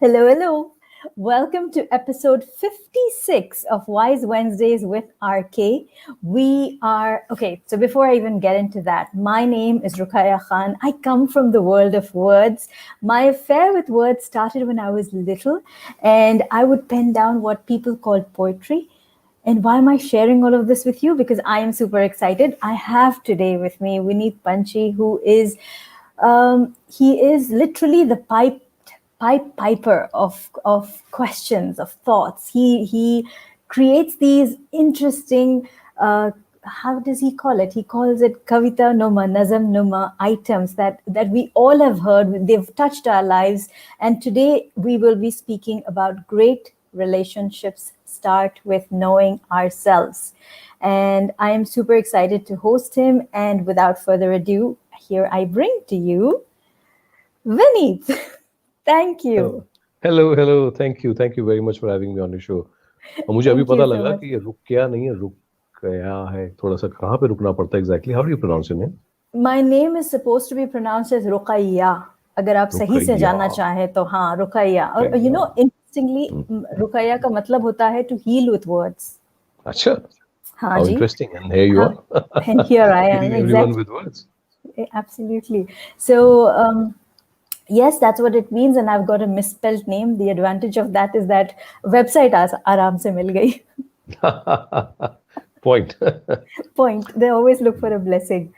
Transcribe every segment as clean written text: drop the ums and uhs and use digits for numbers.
Hello, hello. Welcome to episode 56 of Wise Wednesdays with RK. So before I even get into that, my name is Ruqayya Khan. I come from the world of words. My affair with words started when I was little, and I would pen down what people called poetry. And why am I sharing all of this with you? Because I am super excited. I have today with me Vineet Panchhi, who is he is literally the piper of questions, of thoughts. He creates these interesting how does he call it? He calls it kavita numa, nazam numa items that we all have heard. They've touched our lives. And today we will be speaking about great relationships start with knowing ourselves. And I am super excited to host him. And without further ado, here I bring to you Vineet. Thank you. Hello. Thank you very much for having me on the show. और मुझे अभी Thank पता you so लगा much. कि ये रुक क्या नहीं है, रुक गया है. थोड़ा सा कहाँ पे रुकना पड़ता है exactly? How do you pronounce your name? My name is supposed to be pronounced as Ruqayya. अगर आप सही से रुकैया. जानना चाहें तो हाँ रुकैया. और रुकैया. interestingly रुकैया का मतलब होता है to heal with words. अच्छा. हाँ How ji. interesting. And here you हाँ. are. And here I am. Healing everyone Exactly. with words. Absolutely. So yes, that's what it means. And I've got a misspelled name. The advantage of that is that website आराम से मिल गई. Point. Point. They always look for a blessing.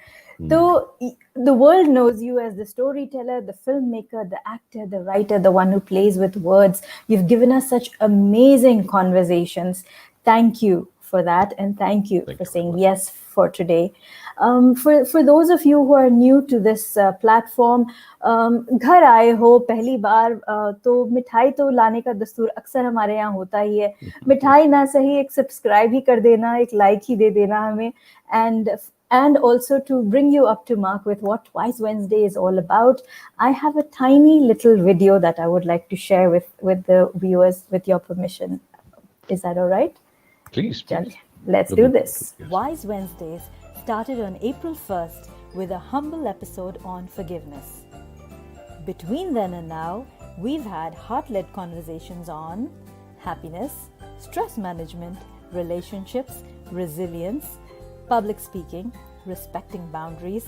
So the world knows you as the storyteller, the filmmaker, the actor, the writer, the one who plays with words. You've given us such amazing conversations. Thank you for that. And thank you for saying yes for today. For those of you who are new to this platform, घर आए हो पहली बार तो मिठाई तो लाने का दस्तूर अक्सर हमारे यहाँ होता ही है. मिठाई ना सही एक सब्सक्राइब ही कर देना, एक लाइक ही दे देना हमें. And also to bring you up to mark with what Wise Wednesday is all about, I have a tiny little video that I would like to share with the viewers, with your permission. Is that all right? Please. Let's do this. Yes. Wise Wednesdays started on April 1st with a humble episode on forgiveness. Between then and now, we've had heart-led conversations on happiness, stress management, relationships, resilience, public speaking, respecting boundaries,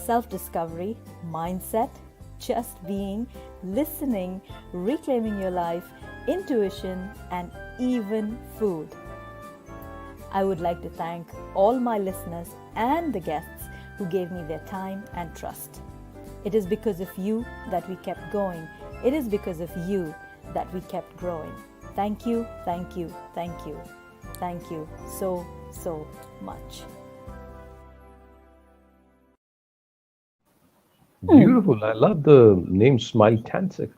self-discovery, mindset, just being, listening, reclaiming your life, intuition, and even food. I would like to thank all my listeners and the guests who gave me their time and trust. It is because of you that we kept going. It is because of you that we kept growing. Thank you, thank you, thank you. Thank you so much. Beautiful. I love the name Smiletastic.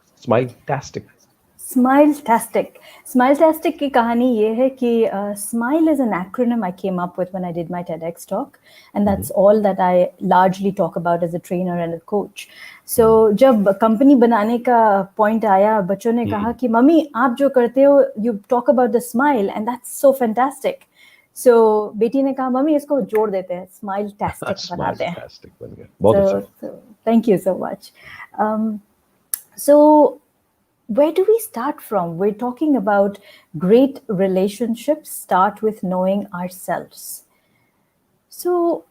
Smiletastic की कहानी ये है कि smile is an acronym I came up with when I did my TEDx talk, and that's all that I largely talk about as a trainer and a coach. So जब company बनाने का point आया, बच्चों ने कहा कि mummy आप जो करते हो, you talk about the smile and that's so fantastic. So बेटी ने कहा मम्मी इसको जोड़ देते हैं, Smiletastic बनाते हैं. Smiletastic बन गया. बहुत अच्छा. So thank you so much. So where do we start from? We're talking about great relationships start with knowing ourselves. So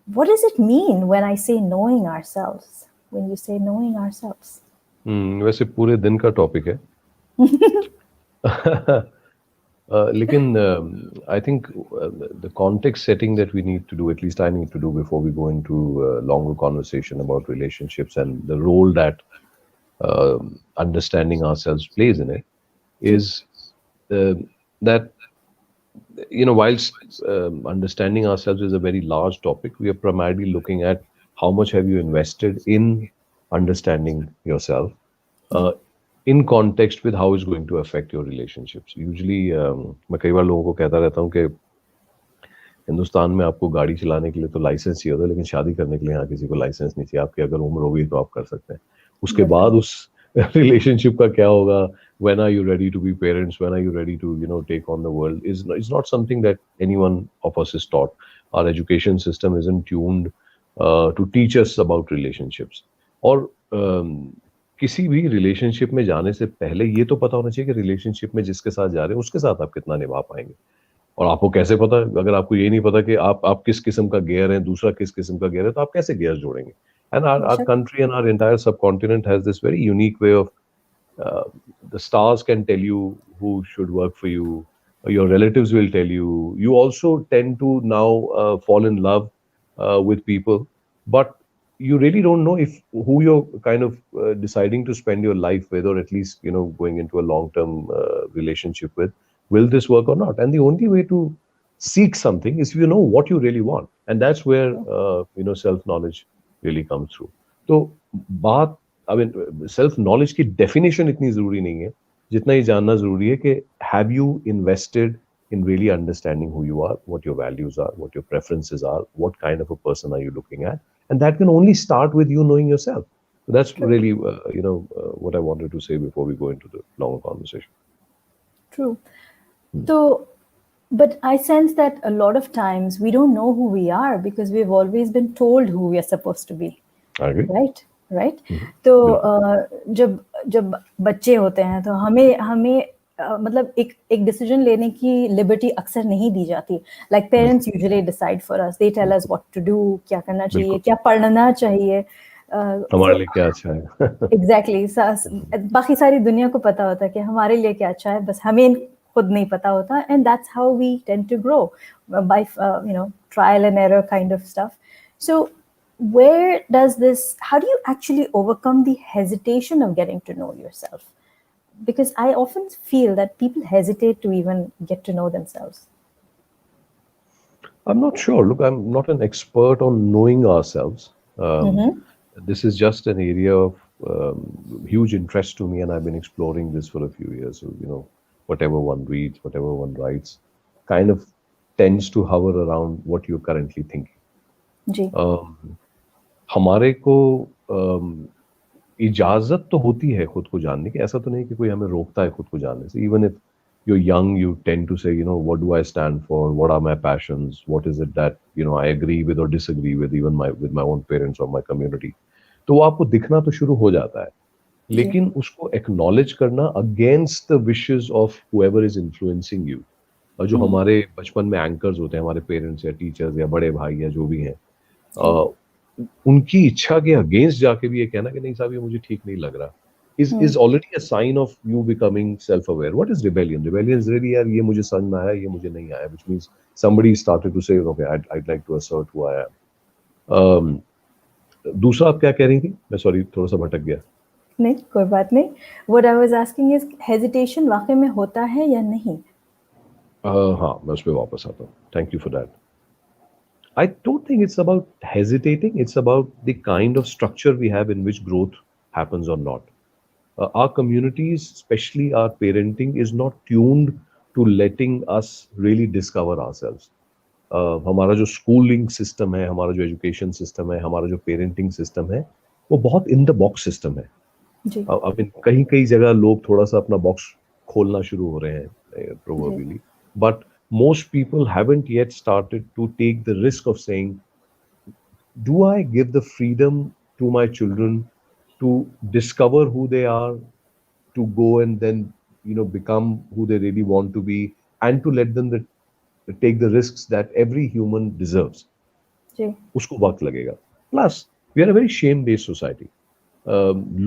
what does it mean when I say knowing ourselves? When you say knowing ourselves? वैसे पूरे दिन का topic है. लेकिन I think the context setting that we need to do, at least I need to do before we go into a longer conversation about relationships and the role that understanding ourselves plays in it, is that, whilst understanding ourselves is a very large topic, we are primarily looking at how much have you invested in understanding yourself in context with how it's going to affect your relationships. Usually मैं कई बार लोगों को कहता रहता हूँ कि हिंदुस्तान में आपको गाड़ी चलाने के लिए तो लाइसेंस चाहिए होता है, लेकिन शादी करने के लिए यहाँ किसी को लाइसेंस नहीं चाहिए. आपकी अगर उम्र होगी तो आप कर सकते हैं. उसके बाद उस relationship का क्या होगा, when are you ready to be parents, when are you ready to take on the world, is not something that anyone of us is taught. Our education system isn't tuned to teach us about relationships, or किसी भी relationship में जाने से पहले ये तो पता होना चाहिए कि रिलेशनशिप में जिसके साथ जा रहे हैं उसके साथ आप कितना निभा पाएंगे। और आपको कैसे पता, अगर आपको ये नहीं पता कि आप किस किस्म का गियर हैं, दूसरा किस किस्म का गियर है, तो आप कैसे गियर जोड़ेंगे? एंड आवर बेशक। कंट्री एंड आवर एंटायर सब continent has this very unique way of uh, the stars can tell you who should work for you. Your relatives will tell you. You also tend to now fall in love with people, but you really don't know if who you're kind of deciding to spend your life with, or at least going into a long-term relationship with. Will this work or not? And the only way to seek something is if you know what you really want, and that's where self-knowledge really comes through. तो बात, I mean self knowledge की definition इतनी जरूरी नहीं है जितना ये जानना जरूरी है कि have you invested in really understanding who you are, what your values are, what your preferences are, what kind of a person are you looking at, and that can only start with you knowing yourself. So that's True. really what I wanted to say before we go into the longer conversation. True. So, but I sense that a lot of times we don't know who we are because we've always been told who we are supposed to be. I agree. Right तो जब जब बच्चे होते हैं तो हमें हमें मतलब एक डिसीजन लेने की लिबर्टी अक्सर नहीं दी जाती. Like parents usually decide for us, they tell us what to do, क्या करना चाहिए, क्या पढ़ना चाहिए. हमारे लिए क्या अच्छा है. एग्जैक्टली. बाकी सारी दुनिया को पता होता है कि हमारे लिए क्या अच्छा है, बस हमें खुद नहीं पता होता. And that's how we tend to grow by trial and error kind of stuff. So where does this, how do you actually overcome the hesitation of getting to know yourself? Because I often feel that people hesitate to even get to know themselves. I'm not sure. Look, I'm not an expert on knowing ourselves. This is just an area of huge interest to me, and I've been exploring this for a few years. So, whatever one reads, whatever one writes, kind of tends to hover around what you're currently thinking. जी. हमारे को इजाजत तो होती है खुद को जानने की, ऐसा तो नहीं कि कोई हमें रोकता है खुद को जानने से. Even if you're young, you tend to say, what do I stand for? What are my passions? What is it that, I agree with or disagree with, even with my own parents or my community. तो वो आपको दिखना तो शुरू हो जाता है, लेकिन उसको एक्नॉलेज करना against the wishes of whoever is influencing you. और जो हमारे बचपन में एंकर्स होते हैं, हमारे पेरेंट्स या टीचर्स या बड़े भाई या जो भी हैं, उनकी इच्छा के अगेंस्ट जाके भी ये कहना कि नहीं साहब ये मुझे ठीक नहीं लग रहा, is already a sign of you becoming self-aware. What is rebellion? Rebellion is really यार ये मुझे समझ में आया, ये मुझे नहीं आया, which means somebody started to say, okay, I'd like to assert who I am. दूसरा आप क्या कह रही थी? मैं सॉरी थोड़ा सा भटक गया. नहीं, कोई बात नहीं. What I was asking is hesitation वाकई में होता है या नहीं? हाँ, मैं उस पर वापस आता हूँ. Thank you for that. I don't think it's about hesitating. It's about the kind of structure we have in which growth happens or not. Our communities, especially our parenting, is not tuned to letting us really discover ourselves. हमारा जो schooling system है, हमारा जो education system है, हमारा जो parenting system है, वो बहुत इन द बॉक्स सिस्टम है. अब कहीं कई जगह लोग थोड़ा सा अपना बॉक्स खोलना शुरू हो रहे हैं probably, but most people haven't yet started to take the risk of saying, do I give the freedom to my children to discover who they are, to go and then become who they really want to be, and to let them take the risks that every human deserves. उसको वक्त लगेगा. Plus, we are a very shame-based society.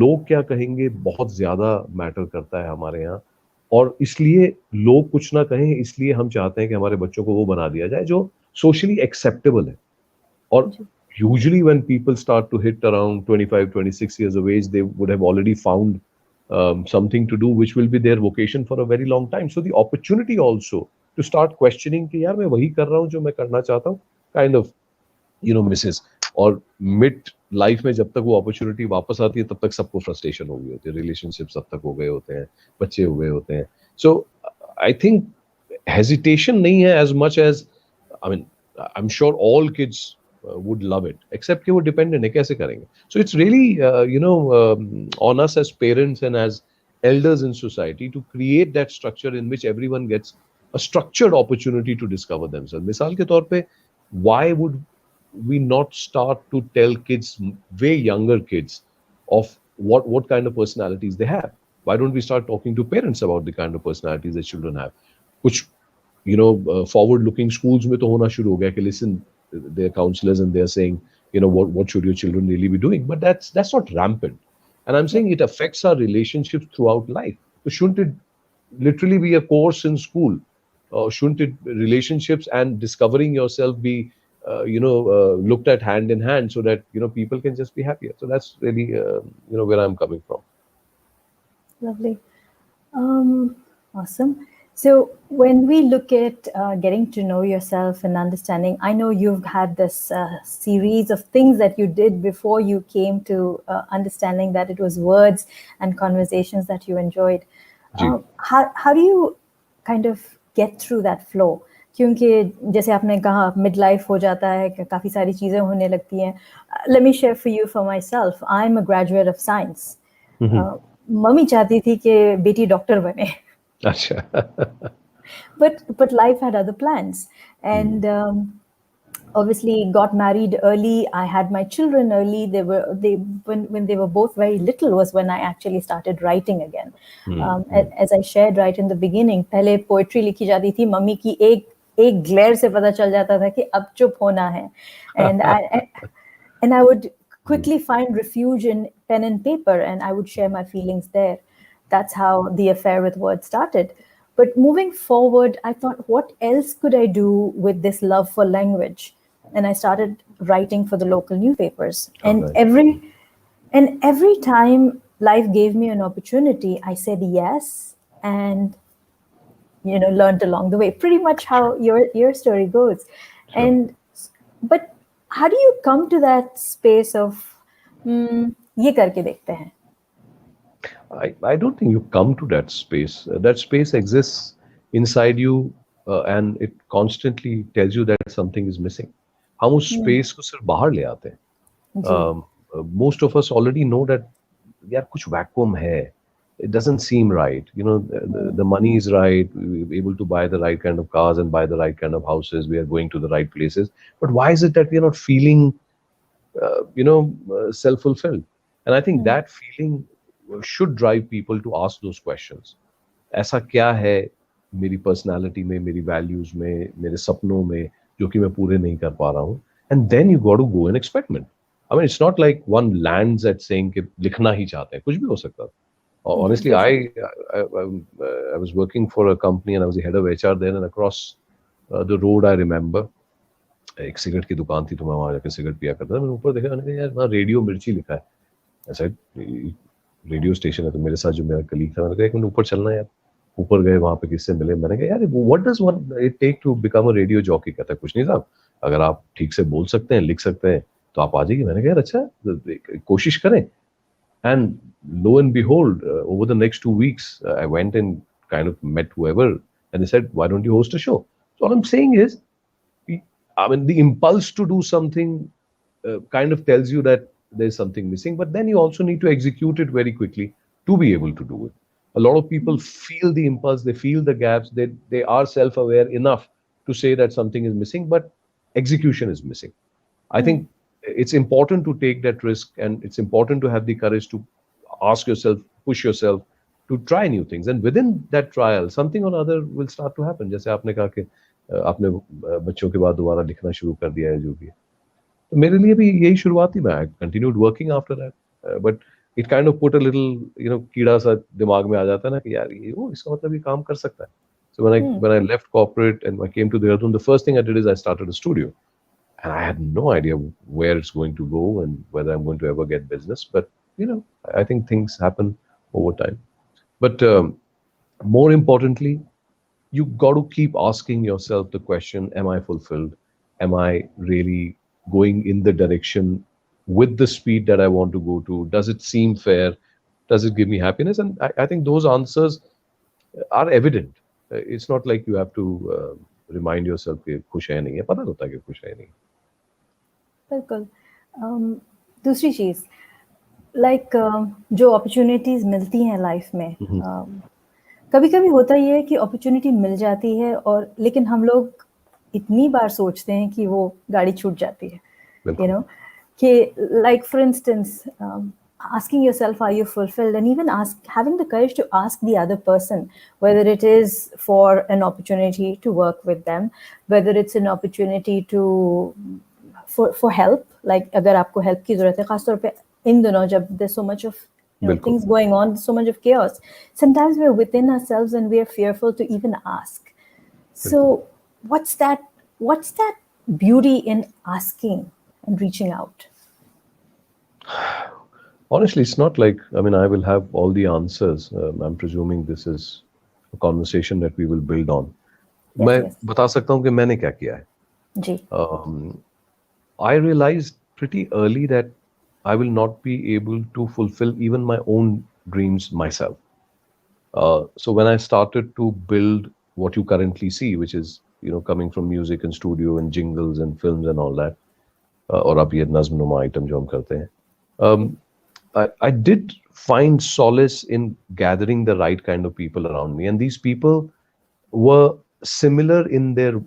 लोग क्या कहेंगे बहुत ज्यादा matter करता है हमारे यहाँ, और इसलिए लोग कुछ ना कहें, इसलिए हम चाहते हैं कि हमारे बच्चों को वो बना दिया जाए जो सोशली एक्सेप्टेबल है. और usually when people start to hit around 25, 26 years of age, they would have already found something to do which will be their vocation for a very long time. So the opportunity also to start questioning कि यार मैं वही कर रहा हूँ जो मैं करना चाहता हूँ, kind of misses. और मिड लाइफ में जब तक वो अपॉर्चुनिटी वापस आती है तब तक सबको फ्रस्ट्रेशन हो गई होती है, रिलेशनशिप सब तक हो गए होते हैं, बच्चे हो गए होते हैं. सो आई थिंक हेजिटेशन नहीं है as much as, I mean, I'm sure all kids would love it, except कि वो डिपेंडेंट है, कैसे करेंगे. So it's really on us as parents and as elders in society to create that structure in which everyone gets a structured opportunity to discover themselves. मिसाल के तौर पे, why would we not start to tell kids, way younger kids, of what kind of personalities they have. Why don't we start talking to parents about the kind of personalities their children have? Which, forward looking schools में तो होना शुरू हो गया कि listen, their counselors, and they're saying, what should your children really be doing? But that's not rampant. And I'm Yeah. saying it affects our relationships throughout life. So shouldn't it literally be a course in school? Or shouldn't it relationships and discovering yourself be looked at hand in hand, so that people can just be happier? So that's really where I'm coming from. Lovely. Um, awesome. So, when we look at getting to know yourself and understanding, I know you've had this series of things that you did before you came to understanding that it was words and conversations that you enjoyed. Ji. How do you kind of get through that flow? क्योंकि जैसे आपने कहा mid life हो जाता है कि काफ़ी सारी चीज़ें होने लगती हैं. Let me share for you, for myself. I'm a graduate of science. Mummy चाहती थी कि बेटी डॉक्टर बने. अच्छा. but life had other plans, and obviously got married early. I had my children early. When they were both very little was when I actually started writing again. As I shared right in the beginning, पहले poetry लिखी जाती थी. Mummy की एक glare से पता चल जाता था कि अब चुप होना है. And I would quickly find refuge in pen and paper, and I would share my feelings there. That's how the affair with words started. But moving forward, I thought, what else could I do with this love for language? And I started writing for the local newspapers. Oh, And nice. every time life gave me an opportunity, I said yes, and learned along the way. Pretty much how your story goes. Sure. And but how do you come to that space of ये करके देखते हैं? I don't think you come to that space. That space exists inside you, and it constantly tells you that something is missing. हम उस space को सिर्फ बाहर ले आते हैं. जी. Most of us already know that यार कुछ vacuum है. It doesn't seem right. The money is right. We're able to buy the right kind of cars and buy the right kind of houses. We are going to the right places. But why is it that we are not feeling self-fulfilled? And I think that feeling should drive people to ask those questions. ऐसा क्या है मेरी personality में, मेरी values में, मेरे सपनों में जो कि मैं पूरे नहीं कर पा रहा हूँ? And then you got to go and experiment. I mean, it's not like one lands at saying कि लिखना ही चाहते हैं. कुछ भी हो सकता है. Honestly, I was working for a company and I was the head of HR there, and across the road I remember एक सिगरेट की दुकान थी, तो मैं वहां जाकर सिगरेट पिया करता था. मैंने ऊपर देखा, मैंने कहा यार वहाँ रेडियो मिर्ची लिखा है. ऐसा रेडियो स्टेशन है. तो मेरे साथ जो मेरा कलीग था, मैंने कहा एक मिनट ऊपर चलना यार. ऊपर गए, वहां पे किससे मिले. मैंने कहा यार what does one it take to become a radio jockey? कहता है कुछ नहीं साहब, अगर आप ठीक से बोल सकते हैं, लिख सकते हैं तो आप आ जाइए. मैंने कहा यार अच्छा कोशिश करें. And lo and behold, over the next 2 weeks, I went and kind of met whoever, and they said, "Why don't you host a show?" So all I'm saying is, I mean, the impulse to do something kind of tells you that there's something missing, but then you also need to execute it very quickly to be able to do it. A lot of people feel the impulse, they feel the gaps, they are self-aware enough to say that something is missing, but execution is missing. I think it's important to take that risk, and it's important to have the courage to ask yourself, push yourself to try new things. And within that trial, something or other will start to happen. जैसे आपने कहा कि आपने बच्चों के बाद दोबारा लिखना शुरू कर दिया है, जो भी है. तो मेरे लिए भी यही शुरुआत थी. मैं I continued working after that, but it kind of put a little कीड़ा सा दिमाग में आ जाता है ना कि यार ये इसका मतलब ये काम कर सकता है. So when I left corporate and I came to Dehradun, the first thing I did is I started a studio. And I had no idea where it's going to go and whether I'm going to ever get business. But, I think things happen over time. But more importantly, you got to keep asking yourself the question, am I fulfilled? Am I really going in the direction with the speed that I want to go to? Does it seem fair? Does it give me happiness? And I think those answers are evident. It's not like you have to remind yourself कि खुश है नहीं है. पता होता है कि खुश है नहीं. बिल्कुल. दूसरी चीज, लाइक जो अपॉर्चुनिटीज मिलती हैं लाइफ में, कभी कभी होता ये है कि अपॉर्चुनिटी मिल जाती है, और लेकिन हम लोग इतनी बार सोचते हैं कि वो गाड़ी छूट जाती है. कि like for instance, asking yourself, are you fulfilled? And even having the courage to ask the other person, whether it is for an opportunity to work with them, whether it's an opportunity to for help, like अगर आपको help की ज़रूरत है, खास तौर पे इन दिनों जब there's so much of बिल्कुल things going on, so much of chaos. Sometimes we're within ourselves and we are fearful to even ask. बिल्कुल. So what's that beauty in asking and reaching out? Honestly, it's not like, I mean, I will have all the answers. I'm presuming this is a conversation that we will build on. Yes, मैं yes. बता सकता हूँ कि मैंने क्या किया है. जी. I realized pretty early that I will not be able to fulfill even my own dreams myself. So when I started to build what you currently see, which is, you know, coming from music and studio and jingles and films and all that, और अब ये नज़्म-नुमा item जो हम करते हैं, I did find solace in gathering the right kind of people around me, and these people were similar in their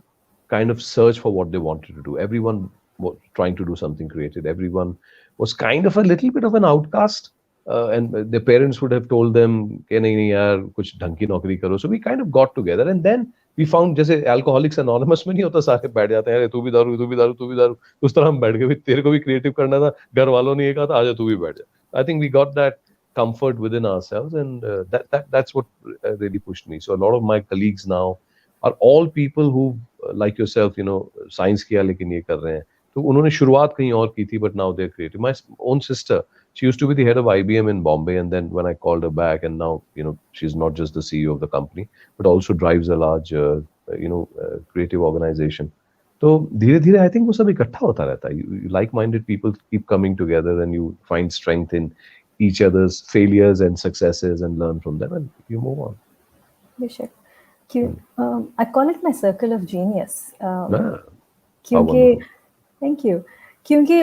kind of search for what they wanted to do. Everyone was trying to do something creative. Everyone was kind of a little bit of an outcast, and their parents would have told them, "कि नहीं नहीं यार, कुछ ढंग की नौकरी करो." So we kind of got together, and then we found, जैसे Alcoholics Anonymous में नहीं होता, सारे बैठ जाते हैं, अरे तू भी दारू, तू भी दारू, तू भी दारू. उस तरह हम बैठ गए, तेरे को भी क्रिएटिव करना था, घर वालों ने ये कहा था, आजा तू भी बैठ जा. I think we got that comfort within ourselves, and that's what really pushed me. So a lot of my colleagues now are all people who, like yourself, you know, science किया लेकिन ये कर रहे हैं. तो उन्होंने शुरुआत कहीं और की थी, but now they're creative. My own sister, she used to be the head of IBM in Bombay, and then when I called her back, and now, you know, she's not just the CEO of the company, but also drives a large, creative organization. तो धीरे धीरे I think वो सब इकट्ठा होता रहता है. You like-minded people keep coming together, and you find strength in each other's failures and successes, and learn from them, and you move on. बेशक. I call it my circle of genius. Ah, how क्योंकि wonderful. Thank you, क्योंकि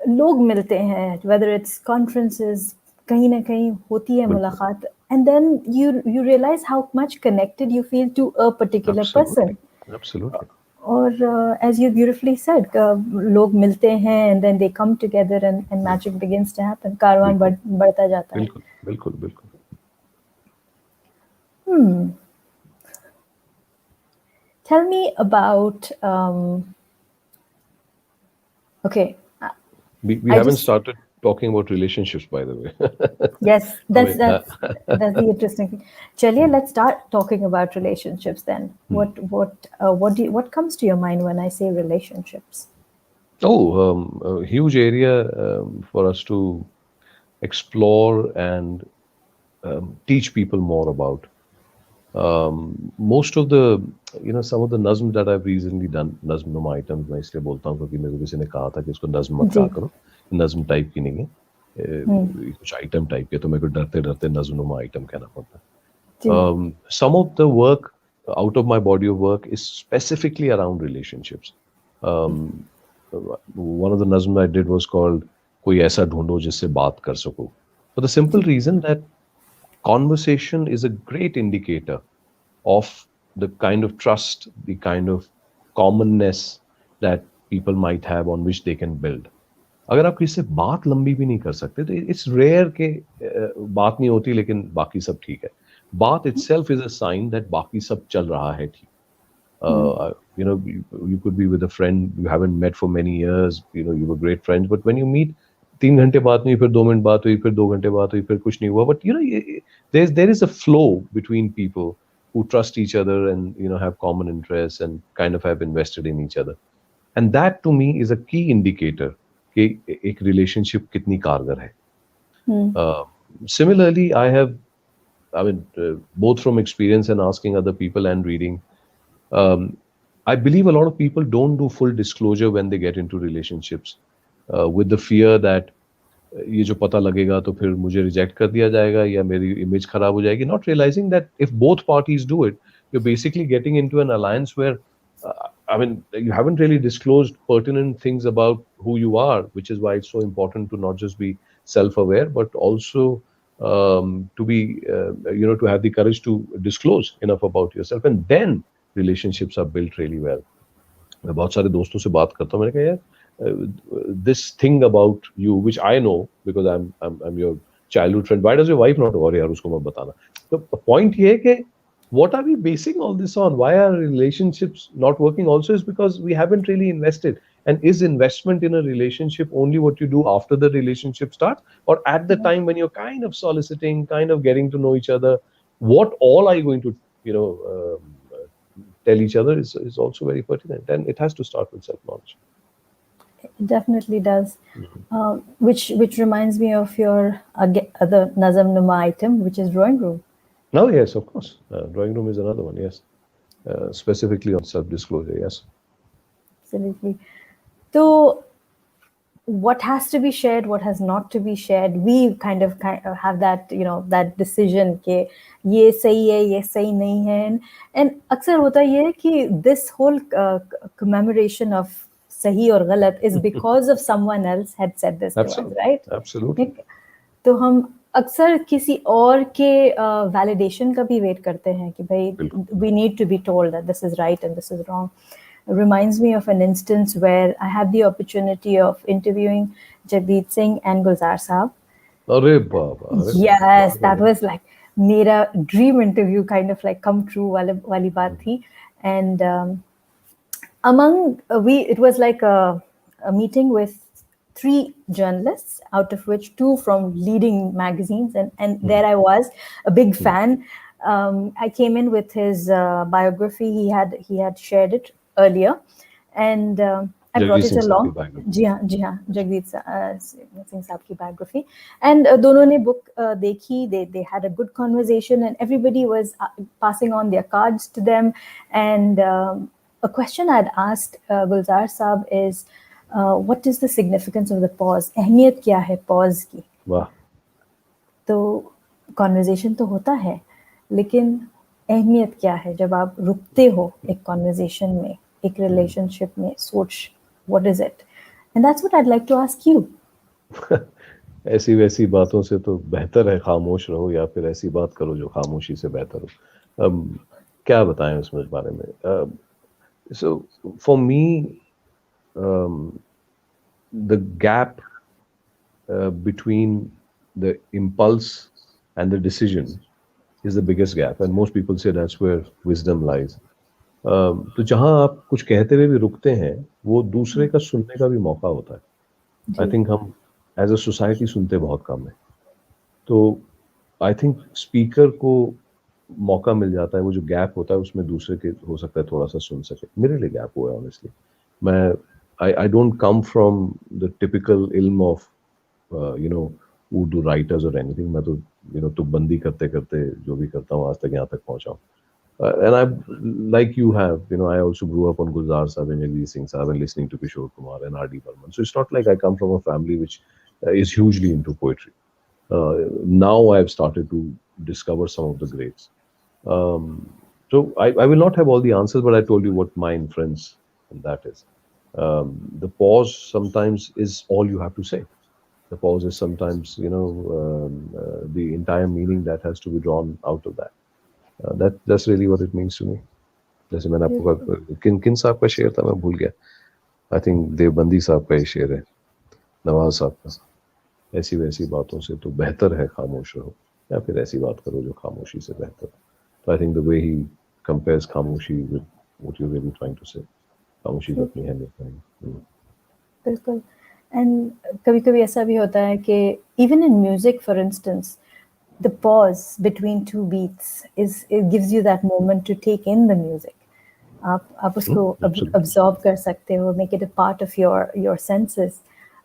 लोग मिलते हैं, whether it's conferences, कहीं ना कहीं होती है बिल्कुल. मुलाकात, and then you realize how much connected you feel to a particular person. Absolutely. Absolutely. और as you beautifully said, लोग मिलते हैं and then they come together and magic begins to happen. कारवां बिल्कुल बढ़ता जाता है. बिल्कुल बिल्कुल बिल्कुल. Tell me about okay. We I haven't just started talking about relationships, by the way. Yes, I that's mean, that's the interesting thing. Chaliye, let's start talking about relationships then. What comes to your mind when I say relationships? a huge area for us to explore and teach people more about. Most of the, you know, some of the nazm that I've recently done, nazm numa items, मैं इसलिए बोलता हूँ क्योंकि मेरे को किसी ने कहा था कि इसको नज्म मत कहा जी. करो, नज्म टाइप की नहीं है, कुछ आइटम टाइप के, तो मेरे को डरते डरते नज्म नुमा आइटम कहना पड़ता है. जी. Some of the work out of my body of work is specifically around relationships. One of the nazm I did was called कोई ऐसा ढूंढो जिससे बात कर सको, for the simple reason that conversation is a great indicator of the kind of trust, the kind of commonness that people might have on which they can build. अगर आप किसी से बात लंबी भी नहीं कर सकते तो इट्स रेयर के बात नहीं होती लेकिन बाकी सब ठीक है. बात itself is a sign that बाकी सब चल रहा है ठीक. You know, you could be with a friend you haven't met for many years, you know, you were great friends, but when you meet, 3 घंटे बात नहीं, फिर 2 मिनट बात हुई, फिर 2 घंटे बात हुई, फिर कुछ नहीं हुआ, but you know, there is a flow between people who trust each other and, you know, have common interests and kind of have invested in each other, and that to me is a key indicator कि एक relationship कितनी कारगर है. Similarly, I mean, both from experience and asking other people and reading, I believe a lot of people don't do full disclosure when they get into relationships, with the fear that ये जो पता लगेगा तो फिर मुझे reject कर दिया जाएगा या मेरी इमेज खराब हो जाएगी, not realizing that if both parties do it, you're basically getting into an alliance where, I mean, you haven't really disclosed pertinent things about who you are, which is why it's so important to not just be self-aware, but also to be, you know, to have the courage to disclose enough about yourself, and then relationships are built really well. मैं बहुत सारे दोस्तों से बात करता हूँ, मैंने कहा यार this thing about you, which I know because I'm your childhood friend. Why does your wife not? और यार उसको मत बताना. The point ये है कि what are we basing all this on? Why are relationships not working? Also is because we haven't really invested. And is investment in a relationship only what you do after the relationship starts, or at the time when you're kind of soliciting, kind of getting to know each other? What all are you going to, you know, tell each other is also very pertinent, and it has to start with self knowledge. It definitely does. Which reminds me of your other Nazam Numa item, which is drawing room. No, yes, of course. Drawing room is another one, yes. Specifically on self disclosure, yes. Absolutely. So, what has to be shared, what has not to be shared, we kind of have that, you know, that decision कि ये सही है, ये सही नहीं है. And अक्सर होता ये है कि this whole commemoration of सही और गलत is because of someone else had said this to us, right? Absolutely. तो हम अक्सर किसी और के validation का भी wait करते हैं कि भाई we need to be told that this is right and this is wrong. Reminds me of an instance where I had the opportunity of interviewing Jagdeep Singh and Gulzar Saab. Arey baba. Yes, that was like mera dream interview kind of like come true wali baat thi. And it was like a meeting with 3 journalists, out of which 2 from leading magazines, and there I was, a big fan. I came in with his biography. He had shared it earlier, and I brought it along. जी हाँ, Jagdeep Singh साहब की biography, and दोनों ने book देखी. They had a good conversation, and everybody was passing on their cards to them. And a question I'd asked Gulzar Saab is, what is the significance of the pause? अहमियत क्या है pause की? वाह. तो conversation तो होता है, लेकिन अहमियत क्या है जब आप रुकते हो एक conversation में, एक relationship में? सोच, what is it? And that's what I'd like to ask you. ऐसी वैसी बातों से तो बेहतर है खामोश रहो, या फिर ऐसी बात करो जो खामोशी से बेहतर हो. क्या बताएं उसमें बारे में? So for me, the gap between the impulse and the decision is the biggest gap, and most people say that's where wisdom lies. तो जहां आप कुछ कहते हुए भी रुकते हैं, वो दूसरे का सुनने का भी मौका होता है. आई थिंक हम एज अ सोसाइटी सुनते बहुत कम है. तो आई थिंक स्पीकर को मौका मिल जाता है, वो जो गैप होता है उसमें दूसरे के हो सकता है थोड़ा सा सुन सके. मेरे लिए गैप हुआ है ऑनेस्टली. मैं I don't come from the typical ilm of Urdu writers or anything. मैं तो तुकबंदी करते करते जो भी करता हूँ आज तक यहाँ तक पहुँचा हूँ. And I, like you have, I also grew up on Gulzar Saab and Jagdeep Singh Saab and listening to Kishore Kumar and R.D. Burman. So it's not like I come from a family which is hugely into poetry. Now I've started to discover some of the greats. So I will not have all the answers, but I told you what my inference and that is. The pause sometimes is all you have to say. The pause is sometimes, the entire meaning that has to be drawn out of that. That's really what it means to me. जैसे मैंने आपको किन साहब का शेर था मैं भूल गया. I think देवबंदी साहब का ही शेर है, नवाज साहब का. ऐसी वैसी बातों से तो बेहतर है खामोश रहो, या फिर ऐसी बात करो जो खामोशी से बेहतर. So I think the way he compares खामोशी with what you're really trying to say. खामोशी तो अपनी अहमियत नहीं. बिल्कुल. And कभी-कभी ऐसा भी होता है कि even in music, for instance, the pause between 2 beats it gives you that moment to take in the music. आप उसको absorb कर सकते हो, make it a part of your senses.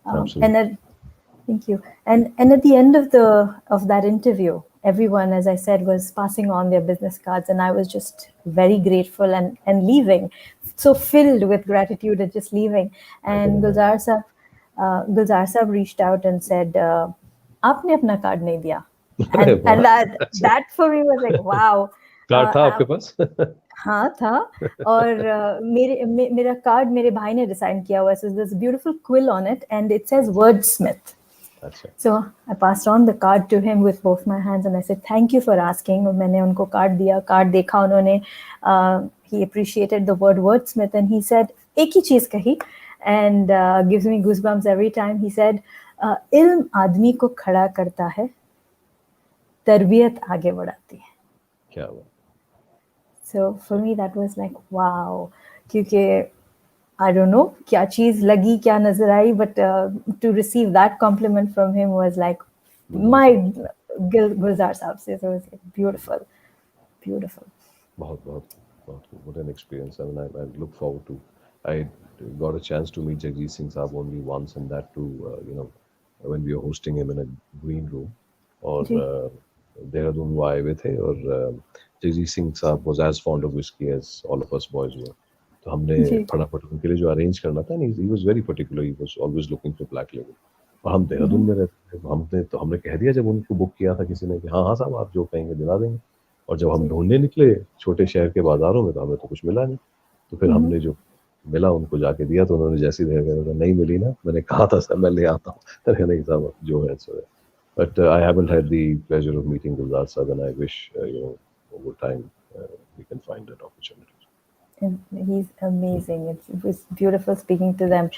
Thank you. And at the end of that interview, everyone, as I said, was passing on their business cards, and I was just very grateful and leaving, so filled with gratitude and just leaving. And Gulzar Saab reached out and said, "आपने अपना card नहीं दिया." And that for me was like, wow. Card था आपके पास? हाँ था. और मेरा कार्ड मेरे भाई ने डिजाइन किया हुआ है. So there's a beautiful quill on it, and it says wordsmith. So I passed on the card to him with both my hands, and I said, "Thank you for asking." और मैंने उनको card दिया. Card देखा उन्होंने. He appreciated the word wordsmith, and he said एक ही चीज कही, and gives me goosebumps every time. He said, "इल्म आदमी को खड़ा करता है, तरबियत आगे बढ़ाती है." क्या बात. So for me that was like wow, क्योंकि I don't know क्या चीज लगी क्या नजर आई, but to receive that compliment from him was like my Gulzar Saab says, so it was like beautiful, beautiful. बहुत बहुत बहुत what an experience. I mean, I look forward to. I got a chance to meet Jagjeet Singh Saab only once, and that too, when we were hosting him in a green room, और जी देहरादून वो आए हुए थे, और जगजीत सिंह साहब was as fond of whiskey as all of us boys were. तो हमने जी फटाफट उनके लिए जो अरेंज करना था, and he was very particular. He was always looking for black label. और हम देहरादून में रहते थे, हमने कह दिया जब उनको बुक किया था किसी ने कि हाँ हाँ साहब आप जो कहेंगे दिला देंगे. और जब हम जी ढूंढने निकले छोटे शहर के बाजारों में, तो हमें तो कुछ मिला नहीं. तो फिर हमने जो मिला उनको जाके दिया, तो उन्होंने जैसे ही देखा, नहीं मिली ना, मैंने कहा था सर मैं ले आता हूँ. तो नहीं साहब जो है सो है. But I haven't had the pleasure of meeting Gulzar Saab, and I wish over time we can find that opportunity. And he's amazing. It was beautiful speaking to them.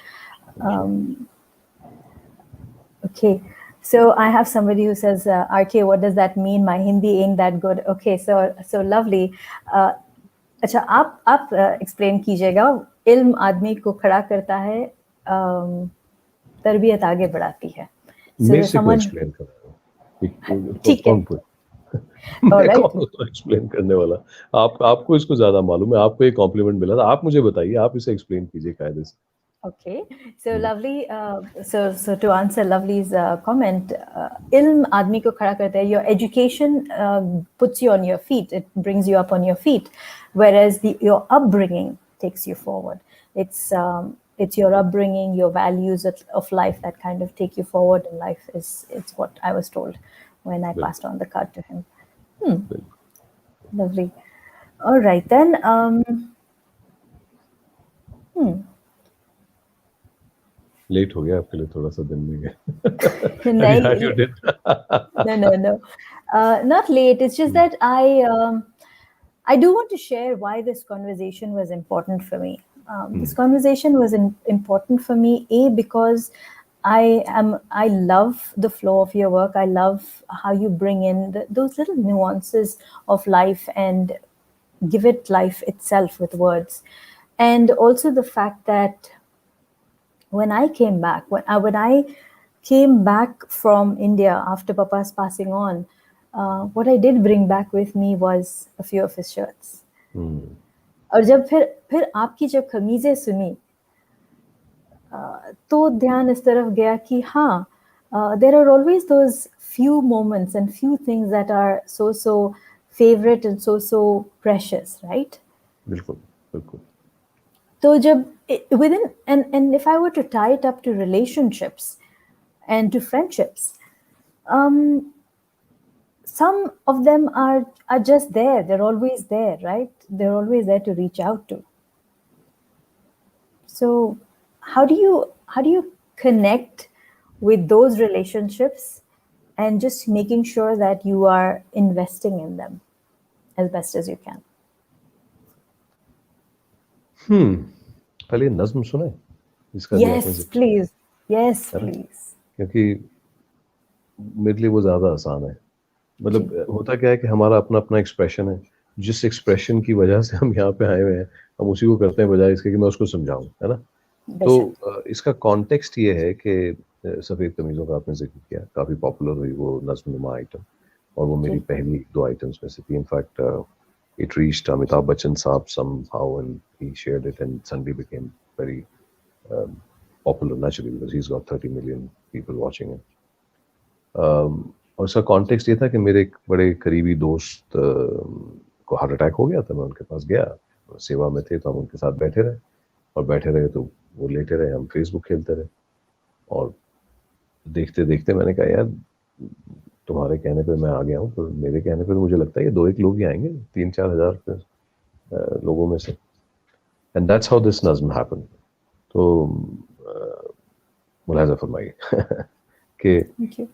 Okay, so I have somebody who says, "RK, what does that mean? My Hindi ain't that good." Okay, so lovely. Uh, अच्छा आप explain कीजिएगा. इल्म आदमी को खड़ा करता है, तरबियत आगे बढ़ाती है. So मेरे there's से कोई someone. एक्सप्लेन कर रहा है ठीक है. कौन कोई All मैं right. कौन हूँ तो एक्सप्लेन करने वाला. आपको इसको ज्यादा मालूम है. आपको एक कॉम्प्लीमेंट मिला था, आप मुझे बताइए, आप इसे एक्सप्लेन कीजिए कायदे से. Okay, so lovely. So to answer Lovely's comment, ilm आदमी को खड़ा करता है. Your education puts you on your feet. It brings you up on your feet, whereas your upbringing takes you forward. It's your upbringing, your values of life that kind of take you forward in life. It's what I was told when I passed बिल्कुल on the card to him. बिल्कुल. Lovely. All right then. Late हो गया आपके लिए थोड़ा सा दिन में गया. Have you had नहीं, your dinner? no. Not late. It's just that I do want to share why this conversation was important for me. This conversation was important for me, because I love the flow of your work. I love how you bring in those little nuances of life and give it life itself with words, and also the fact that when I came back, when I came back from India after Papa's passing on, what I did bring back with me was a few of his shirts. और जब फिर आपकी जब खमीजें सुनी, तो ध्यान इस तरफ गया कि हाँ, there are always those few moments and few things that are so favorite and so precious, right? बिल्कुल बिल्कुल. तो जब within and if I were to tie it up to relationships and to friendships, some of them are just there. They're always there, right? They're always there to reach out to. So how do you connect with those relationships and just making sure that you are investing in them as best as you can? पहले ये नज्म सुने जिसका भी आपने Yes, जिक्र please. Yes, है ना, please. क्योंकि मेरे लिए वो ज़्यादा आसान है. जी, मतलब होता क्या है कि हमारा अपना अपना एक्सप्रेशन है. जिस एक्सप्रेशन की वजह से हम यहाँ पे आए हुए हैं, हम उसी को करते हैं बजाय इसके कि मैं उसको समझाऊं, है ना. तो बेशक. इसका कॉन्टेक्स्ट ये है कि सफ़ेद कमीज़ों का आपने जिक्र किया, काफ़ी पॉपुलर हुई वो नज़्म-नुमा आइटम, और वो मेरी जी, पहली 2 आइटम्स में से थी. In fact it reached Amitabh Bachchan saab somehow, and he shared it, and suddenly became very popular naturally because he's got 30 million people watching it. और उसका कॉन्टेक्स्ट ये था कि मेरे एक बड़े करीबी दोस्त को हार्ट अटैक हो गया था. मैं उनके पास गया, सेवा में थे, तो हम उनके साथ बैठे रहे तो वो लेटे रहे, हम फेसबुक खेलते रहे. और देखते देखते मैंने कहा यार तुम्हारे कहने पे मैं आ गया हूँ, तो मेरे कहने पे तो मुझे लगता है ये 2-1 लोग ही आएंगे 3-4 हज़ार लोगों में से. एंड दैट्स हाउ दिस नज़्म हैपेंड. तो मुलाहिज़ा फरमाइए कि thank you.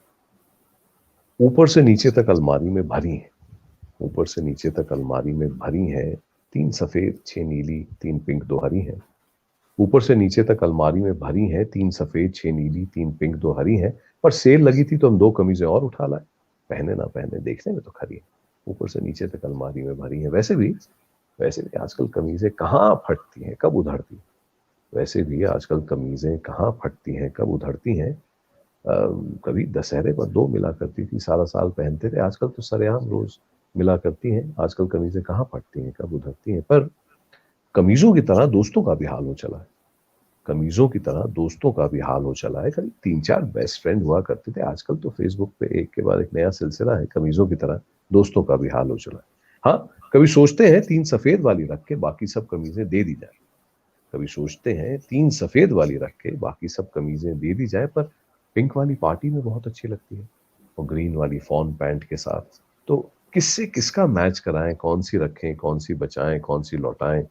ऊपर से नीचे तक अलमारी में भरी है, ऊपर से नीचे तक अलमारी में भरी है, 3 सफ़ेद 6 नीली 3 पिंक 2 हरी हैं. ऊपर से नीचे तक अलमारी में भरी हैं, 3 सफेद 6 नीली 3 पिंक 2 हरी हैं, पर सेल लगी थी तो हम 2 कमीजें और उठा लाए, पहने ना पहने देखने में तो खरी है, ऊपर से नीचे तक अलमारी में भरी हैं। वैसे भी आजकल कमीजें कहाँ फटती हैं कब उधड़ती हैं, वैसे भी आजकल कमीजें कहाँ फटती हैं कब उधड़ती हैं। कभी दशहरे पर 2 मिला करती थी, सारा साल पहनते थे, आजकल तो सरेआम रोज मिला करती हैं। आजकल कमीजें कहाँ फटती हैं कब उधड़ती हैं। पर कमीजों की तरह दोस्तों का भी हाल हो चला है, कमीजों की तरह दोस्तों का भी हाल हो चला है। कभी 3-4 बेस्ट फ्रेंड हुआ करते थे, आजकल तो फेसबुक पे एक के बाद एक नया सिलसिला है। कमीजों की तरह दोस्तों का भी हाल हो चला है। हाँ, कभी सोचते हैं 3 सफेद वाली रख के बाकी सब कमीजें दे दी जाए, कभी सोचते हैं 3 सफेद वाली रख के बाकी सब कमीजें दे दी जाए, पर पिंक वाली पार्टी में बहुत अच्छी लगती है और ग्रीन वाली फॉन पैंट के साथ। तो किससे किसका मैच कराएं, कौन सी रखें कौन सी बचाएं कौन सी लौटाएं।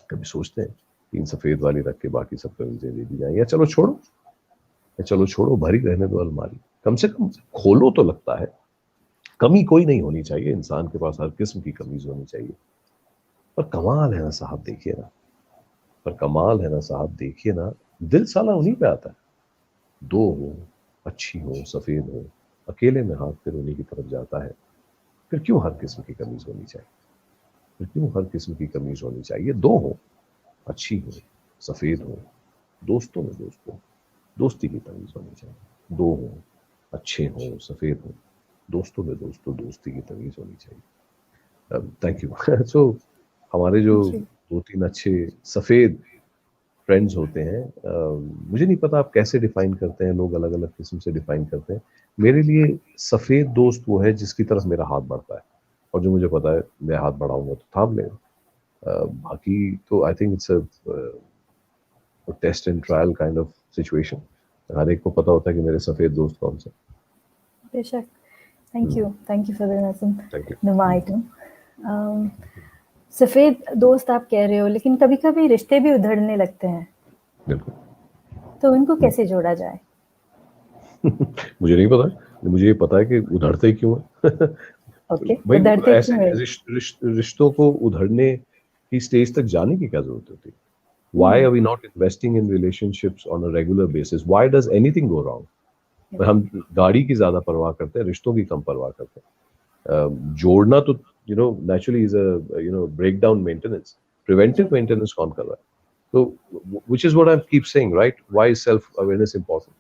कभी सोचते हैं 3 सफेद वाली रख के बाकी सब कमीजें दे दी जाए, या चलो छोड़ो भरी रहने दो अलमारी, कम से कम खोलो तो लगता है। कमी कोई नहीं होनी चाहिए, इंसान के पास हर किस्म की कमीज होनी चाहिए। पर कमाल है ना साहब, देखिए ना, पर कमाल है ना साहब, देखिए ना, दिल साला उन्हीं पे आता है। 2 हो, अच्छी हो, सफेद हो, अकेले में हाथ फिर उन्हीं की तरफ जाता है। फिर क्यों हर किस्म की कमीज होनी चाहिए, फिर क्यों हर किस्म की कमीज होनी चाहिए। 2 हो, अच्छी हो, सफेद हो, दोस्तों में दोस्तों दोस्ती की तमीज होनी चाहिए। 2 हो, अच्छे हो, सफेद हो, दोस्तों में दोस्तों दोस्ती की तमीज होनी चाहिए। Thank you. सो हमारे जो जी 2-3 अच्छे सफेद फ्रेंड्स होते हैं, मुझे नहीं पता आप कैसे डिफाइन करते हैं, लोग अलग अलग किस्म से डिफाइन करते हैं। मेरे लिए सफेद दोस्त वो है जिसकी तरफ मेरा हाथ बढ़ता है और जो मुझे पता है मैं हाथ बढ़ाऊंगा तो थाम लेगा। बाकी तो I think it's a test and trial kind of situation. हर एक को पता होता है कि मेरे सफेद दोस्त कौन से। बेशक। थैंक यू फॉर द नज़म थैंक यू। नुमा आइटम। सफ़ेद दोस्त आप कह रहे हो, लेकिन कभी कभी रिश्ते भी उधड़ने लगते हैं, बिल्कुल। तो उनको कैसे जोड़ा जाए? मुझे नहीं पता, मुझे ये पता है कि उधड़ते ही क्यों है। ओके, भाई उधड़ते ऐसे क्यों है? रिश्तों को उधड़ने की स्टेज तक जाने की क्या जरूरत होती है। Why are we not investing in relationships on a regular basis? Why does anything go wrong? हम गाड़ी की ज्यादा परवाह करते हैं, रिश्तों की कम परवाह करते हैं। जोड़ना तो naturally is a break down maintenance, जी प्रिवेंटिव मेंटेनेंस कौन कर रहा है। तो which is what I keep saying, right? Why is self awareness important?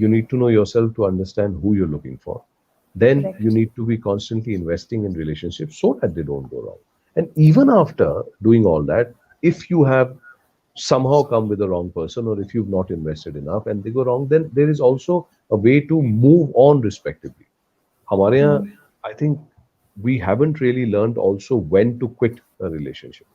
You need to know yourself to understand who you're looking for. Then you correct. need to be constantly investing in relationships so that they don't go wrong. And even after doing all that, if you have somehow come with the wrong person, or if you've not invested enough and they go wrong, then there is also a way to move on respectively. हमारे यहाँ I think we haven't really learned also when to quit a relationship.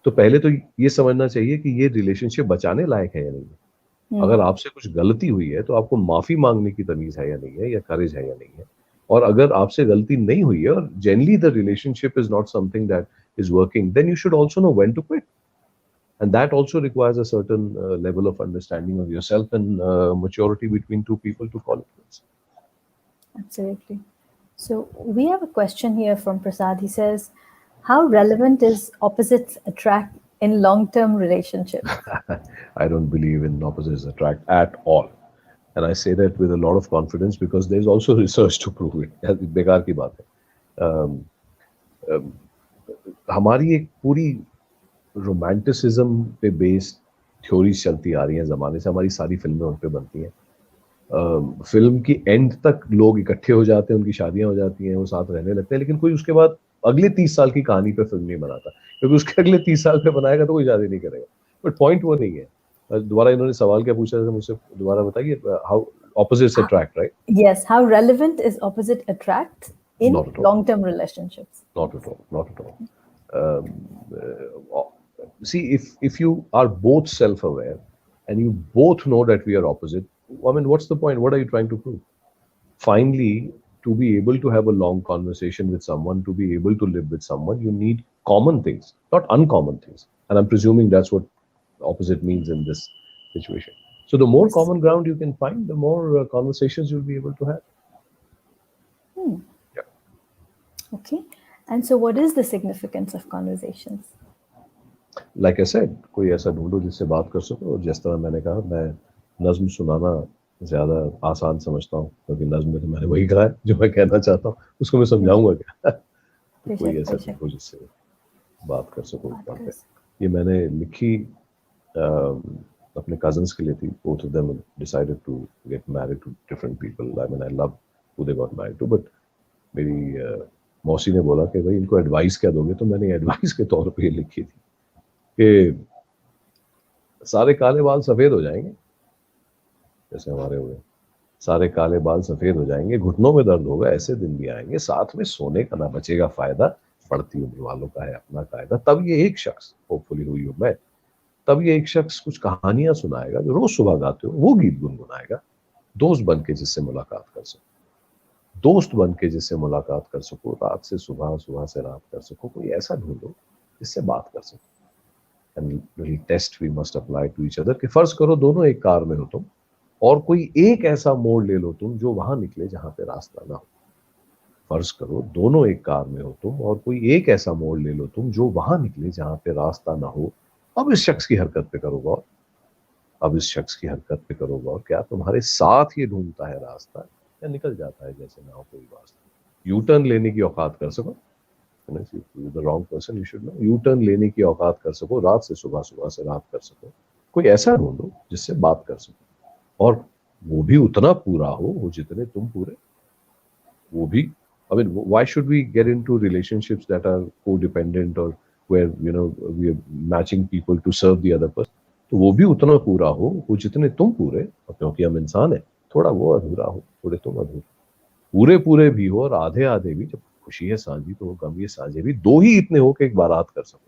तो पहले तो ये समझना चाहिए कि ये रिलेशनशिप बचाने लायक है या नहीं है। अगर आपसे कुछ गलती हुई है तो आपको माफी मांगने की तमीज है या नहीं है, या करेज है या नहीं है। और अगर आपसे गलती नहीं हुई है और generally the relationship is not something that is working, then you should also know when to quit. And that also requires a certain level of understanding of yourself and maturity between two people to call it quits. Absolutely. So we have a question here from Prasad. He says, "How relevant is opposites attract in long-term relationships?" I don't believe in opposites attract at all. And I say that with a lot of confidence because there's also research to prove it. बेकार की बात है। हमारी एक पूरी romanticism पे based theories चलती आ रही हैं ज़माने से, हमारी सारी फिल्में उन पे बनती हैं। फिल्म की एंड तक लोग इकट्ठे हो जाते हैं, उनकी शादियां हो जाती हैं, वो साथ रहने लगते हैं, लेकिन कोई उसके बाद अगले 30 साल की कहानी पे फिल्म नहीं बनाता, क्योंकि उसके अगले 30 साल पे बनाएगा तो कोई शादी नहीं करेगा। बट पॉइंट वो नहीं है। दोबारा इन्होंने सवाल क्या पूछा था मुझसे, दोबारा बताइए। How opposites attract, right? Yes, how relevant is opposite attract in not at all, long-term relationships? not at all, not at all. See, if you are both self-aware and you both know that we are opposite, I mean, what's the point? What are you trying to prove? Finally, to be able to have a long conversation with someone, to be able to live with someone, you need common things, not uncommon things. And I'm presuming that's what opposite means in this situation. So the more Yes. common ground you can find, the more conversations you'll be able to have. Yeah. Okay. And so what is the significance of conversations? Like I said, कोई ऐसा ढूंढो जिससे बात कर सको। और जिस तरह मैंने कहा, मैं नज्म सुनाना ज़्यादा आसान समझता हूँ, क्योंकि नज्म में तो मैंने वही कहा है जो मैं कहना चाहता हूँ, उसको मैं समझाऊंगा क्या। तो कोई बेशक ऐसा बेशक ढूंढो जिससे बात कर सको इस बात बात कर पे। ये मैंने लिखी अपने कजन्स के लिए थी। Both of them decided to get married to different people. I mean I love who they got married to, but मेरी मौसी ने बोला कि भाई इनको एडवाइस क्या दोगे, तो मैंने एडवाइस के तौर पे ये लिखी थी कि सारे काले बाल सफेद हो जाएंगे, जैसे हमारे हुए। सारे काले बाल सफेद हो जाएंगे, घुटनों में दर्द होगा, ऐसे दिन भी आएंगे, साथ में सोने का ना बचेगा फायदा, बढ़ती उम्र वालों का है अपना कायदा। तब ये एक शख्स, होपफुली हुई हूं मैं, तब ये एक शख्स कुछ कहानियां सुनाएगा जो रोज सुबह गाते हो वो गीत गुनगुनाएगा। दोस्त बन के जिससे मुलाकात कर सको, दोस्त बन के जिससे मुलाकात कर सको, रात से सुबह, सुबह से रात कर सको। कोई ऐसा ढूंढो जिससे बात कर सको। And little test we must apply to each other, कि फर्ज करो दोनों एक कार में हो तुम, और कोई एक ऐसा मोड़ ले लो तुम जो वहां निकले जहां पे रास्ता ना हो। फर्ज करो दोनों एक कार में हो तुम, और कोई एक ऐसा मोड़ ले लो तुम जो वहां निकले जहां पे रास्ता ना हो। अब इस शख्स की हरकत पे करो गौर, अब इस शख्स की हरकत पे करो गौर, क्या तुम्हारे साथ ये ढूंढता है रास्ता, या निकल जाता है जैसे ना हो कोई वास्ता। यू टर्न लेने की औकात कर सको, the wrong person, you should know. U turn लेने की औकात कर सको, रात से सुबह, सुबह से रात कर सको। कोई ऐसा ढूंढो जिससे बात कर सको, और वो भी उतना पूरा हो जितने तुम पूरे। वो भी, I mean, why should we get into relationships that are codependent, or where we are matching people to serve the other person? तो वो भी उतना पूरा हो वो जितने तुम पूरे। और क्योंकि हम इंसान है, थोड़ा वो अधूरा हो, थोड़े तुम अधूरे। पूरे पूरे भी हो और आधे आधे भी। जब खुशी है सांझी तो वो गम ये साझे भी। दो ही इतने हो के एक बारात कर सको,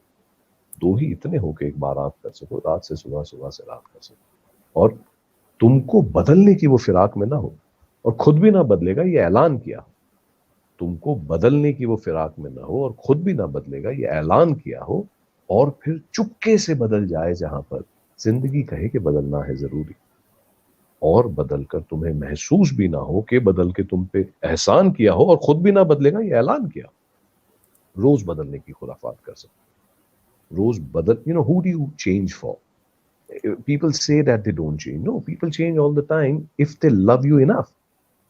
दो ही इतने हो के एक बारात कर सको, रात से सुबह, सुबह से रात कर सको। और तुमको बदलने की वो फिराक में ना हो, और खुद भी ना बदलेगा ये ऐलान किया। तुमको बदलने की वो फिराक में ना हो और खुद भी ना बदलेगा ये ऐलान किया हो, और फिर चुपके से बदल जाए जहां पर जिंदगी कहे कि बदलना है जरूरी। और बदल कर तुम्हें महसूस भी ना हो कि बदल के तुम पे एहसान किया हो, और खुद भी ना बदलेगा ये ऐलान किया। रोज बदलने की खुराफात कर सकते, रोज बदल। Who do you change for? People say that they don't change. No, people change all the time if they love you enough,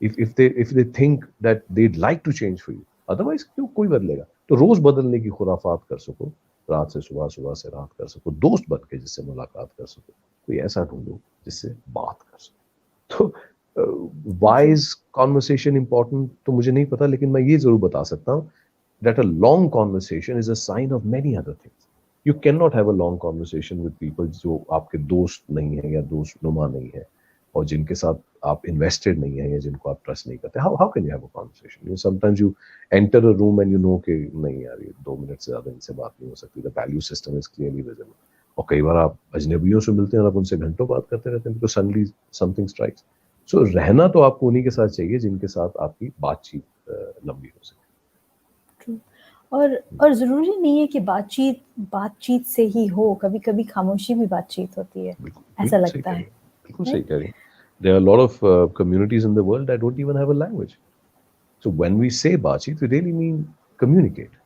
if they think that they'd like to change for you. Otherwise क्यों कोई बदलेगा? तो रोज बदलने की खुराफात कर सको, रात से सुबह, सुबह से रात कर सको, दोस्त बन के जिससे मुलाकात कर सको। कोई ऐसा ढूंढो जिससे बात कर सको। तो वाइज कॉन्वर्सेशन इंपॉर्टेंट तो मुझे नहीं पता, लेकिन मैं ये जरूर बता सकता हूँ that a long conversation is a sign of many other things. You cannot have a long conversation with people जो आपके दोस्त नहीं है या दोस्त नुमा नहीं है, और जिनके साथ आप इन्वेस्टेड नहीं है, या जिनको आप ट्रस्ट नहीं करते। How can you have a conversation? Sometimes you enter a room and you know कि नहीं यार, ये 2 मिनट से ज्यादा इनसे बात नहीं हो सकती। The value system is clearly visible. और कई बार आप अजनबियों से मिलते हैं और आप उनसे घंटों बात करते रहते हैं, बिकॉज सडनली समथिंग स्ट्राइक्स। सो रहना तो आपको उन्हीं के साथ चाहिए जिनके साथ आपकी बातचीत लंबी हो सके। True. और जरूरी नहीं है कि बातचीत बातचीत से ही हो, कभी कभी खामोशी भी बातचीत होती है, बिल्कुल ऐसा बिल्कुल सही लगता कह रही है, हैं, बिल्कुल सही राइट? कह रही हैं। There are a lot of communities in the world that don't even have a language. So when we say बातचीत, we really mean communicate.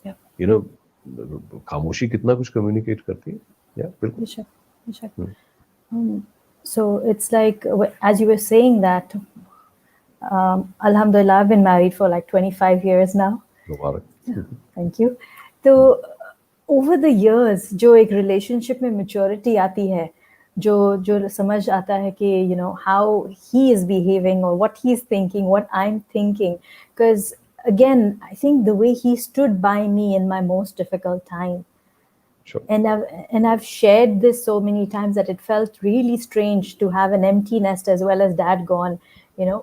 या You know, खामोशी कितना कुछ communicate करती है। या बिल्कुल। बेशक बेशक। हम्म, So it's like, as you were saying that, Alhamdulillah, I've been married for like 25 years now. Mubarak. Thank you. तो ओवर द इयर्स जो एक रिलेशनशिप में मेच्योरिटी आती है, जो जो समझ आता है कि हाउ ही इज बिहेविंग और what he is thinking, what I am thinking, because again, I think the way he stood by me in my most difficult time, Sure. and I've shared this so many times that it felt really strange to have an empty nest as well as dad gone, you know.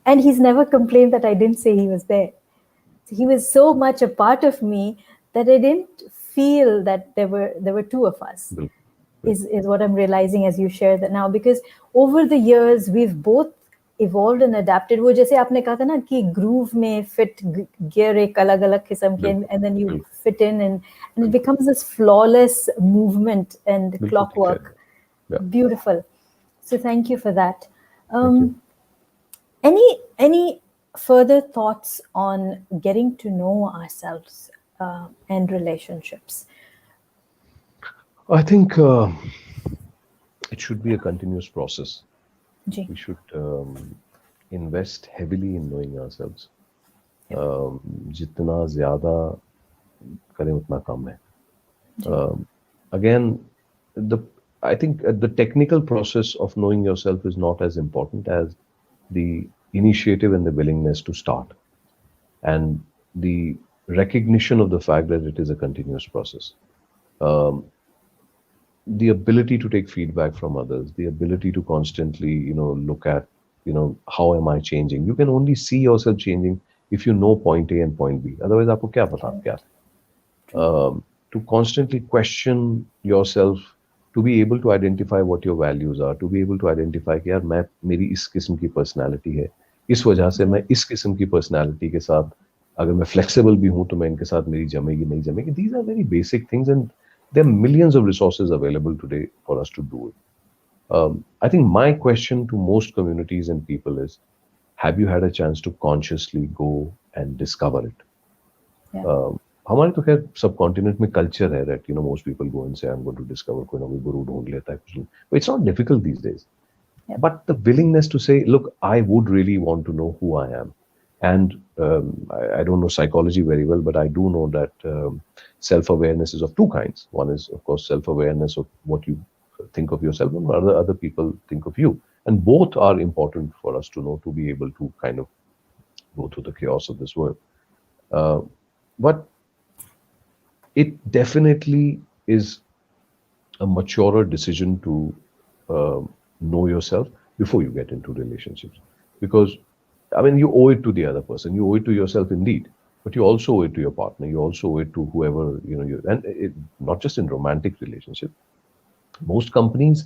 And he's never complained that I didn't say he was there. He was so much a part of me that I didn't feel that there were two of us. बिल्कुल Is what I'm realizing as you share that now, because over the years we've both evolved and adapted. वो जैसे आपने कहा था ना कि groove में fit gear एक अलग अलग किस्म के, बिल्कुल and then you बिल्कुल fit in, and it बिल्कुल becomes this flawless movement and बिल्कुल ठीक कह रहे clockwork. हैं। या Beautiful. So thank you for that. Thank you. Any further thoughts on getting to know ourselves and relationships? I think it should be a continuous process. जी. We should invest heavily in knowing ourselves. Yep. जितना ज़्यादा करें उतना कम है. जी. Again, the I think the technical process of knowing yourself is not as important as the initiative and the willingness to start, and the recognition of the fact that it is a continuous process. Um, the ability to take feedback from others, the ability to constantly, look at, how am I changing? You can only see yourself changing if you know point A and point B. Otherwise, आपको क्या पता आप क्या True. to constantly question yourself, to be able to identify what your values are, to be able to identify कि यार मैं मेरी इस किस्म की पर्सनालिटी है, इस वजह से मैं इस किस्म की पर्सनालिटी के साथ अगर मैं फ्लेक्सिबल भी हूँ तो मैं इनके साथ मेरी जमेगी नहीं जमेगी. These are very basic things, and there are millions of resources available today for us to do it. I think my question to most communities and people is, have you had a chance to consciously go and discover it? Yeah. हमारे तो खैर सब continent में culture है that most people go and say I am going to discover, कोई ना कोई गुरु ढूंढ लेता है कुछ नहीं. It's not difficult these days, Yep. but the willingness to say, look, I would really want to know who I am. And I don't know psychology very well, but I do know that self-awareness is of two kinds. One is, of course, self-awareness of what you think of yourself and what other people think of you. And both are important for us to know, to be able to kind of go through the chaos of this world. Uh, but it definitely is a maturer decision to know yourself before you get into relationships, because I mean you owe it to the other person, you owe it to yourself indeed, but you also owe it to your partner, you also owe it to whoever you, and not just in romantic relationship. Most companies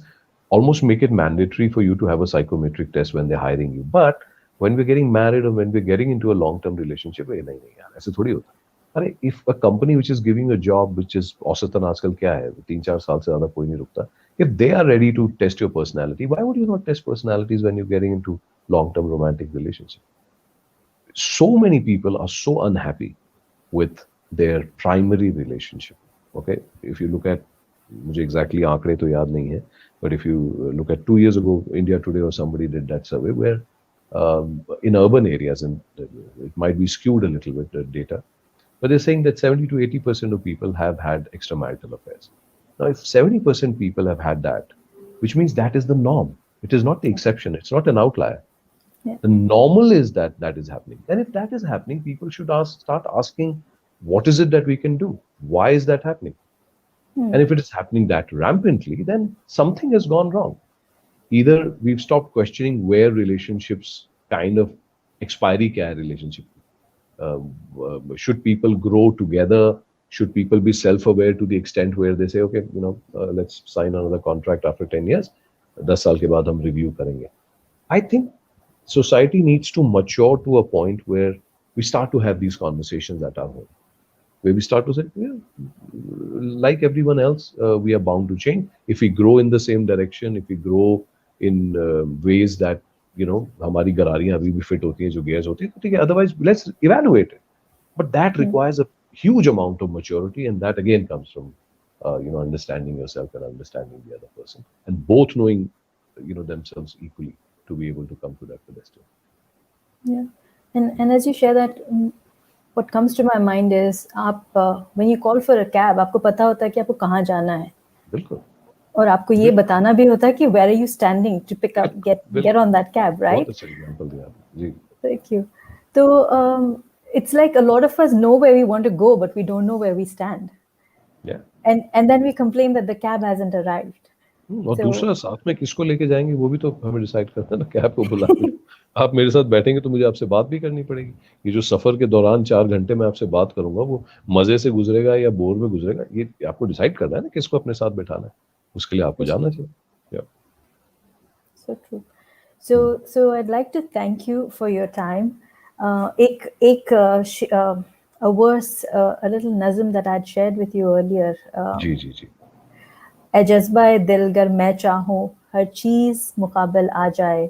almost make it mandatory for you to have a psychometric test when they're hiring you, but when we're getting married or when we're getting into a long-term relationship, नहीं नहीं यार ऐसे थोड़ी होता. अरे if a company which is giving a job which is औसतन आजकल क्या है 3-4 साल से ज्यादा कोई नहीं रुकता, if they are ready to test your personality, why would you not test personalities when you're getting into long-term romantic relationship? So many people are so unhappy with their primary relationship. Okay, if you look at, मुझे exactly आंकड़े तो याद नहीं है, but if you look at 2 years ago, India Today or somebody did that survey where in urban areas, and it might be skewed a little bit, the data, but they're saying that 70 to 80% of people have had extramarital affairs. Now, if 70% people have had that, which means that is the norm. It is not the exception. It's not an outlier. Yeah. The normal is that that is happening. And if that is happening, people should start asking, what is it that we can do? Why is that happening? And if it is happening that rampantly, then something has gone wrong. Either we've stopped questioning where relationships kind of expiry kya hai relationship. Should people grow together? Should people be self-aware to the extent where they say, okay, let's sign another contract after 10 years. 10 साल के बाद हम review करेंगे. I think society needs to mature to a point where we start to have these conversations at our home, where we start to say, yeah, like everyone else, we are bound to change. If we grow in the same direction, if we grow in ways that, हमारी गरारियां अभी भी fit होती हैं जो gears होती हैं, तो ठीक है, otherwise let's evaluate it. But that requires a huge amount of maturity, and that again comes from, understanding yourself and understanding the other person, and both knowing, themselves equally to be able to come to that pedestal. Yeah. And as you share that, what comes to my mind is आप when you call for a cab, आपको पता होता है कि आपको कहाँ जाना है. बिल्कुल. और आपको ये बताना भी होता है कि where are you standing to pick up, get on that cab, right? बहुत अच्छा एग्जांपल दिया आपने. जी. Thank you. So it's like a lot of us know where we want to go, but we don't know where we stand. Yeah. And then we complain that the cab hasn't arrived. और So, दूसरा साथ में किसको लेके जाएंगे वो भी तो हमें डिसाइड करना है ना. कैब को बुला के आप मेरे साथ बैठेंगे तो मुझे आपसे बात भी करनी पड़ेगी. ये जो सफर के दौरान 4 घंटे मैं आपसे बात करूंगा वो मजे से गुजरेगा या बोर में गुजरेगा, ये आपको डिसाइड करना है ना किसको अपने साथ बैठाना है. उसके लिए आपको जाना चाहिए. So true. So I'd like to thank you for your time. A verse, a little nazm that I'd shared with you earlier. जी जी जी. ए जज्बा दिल गर मैं चाहूँ हर चीज मुकाबल आ जाए,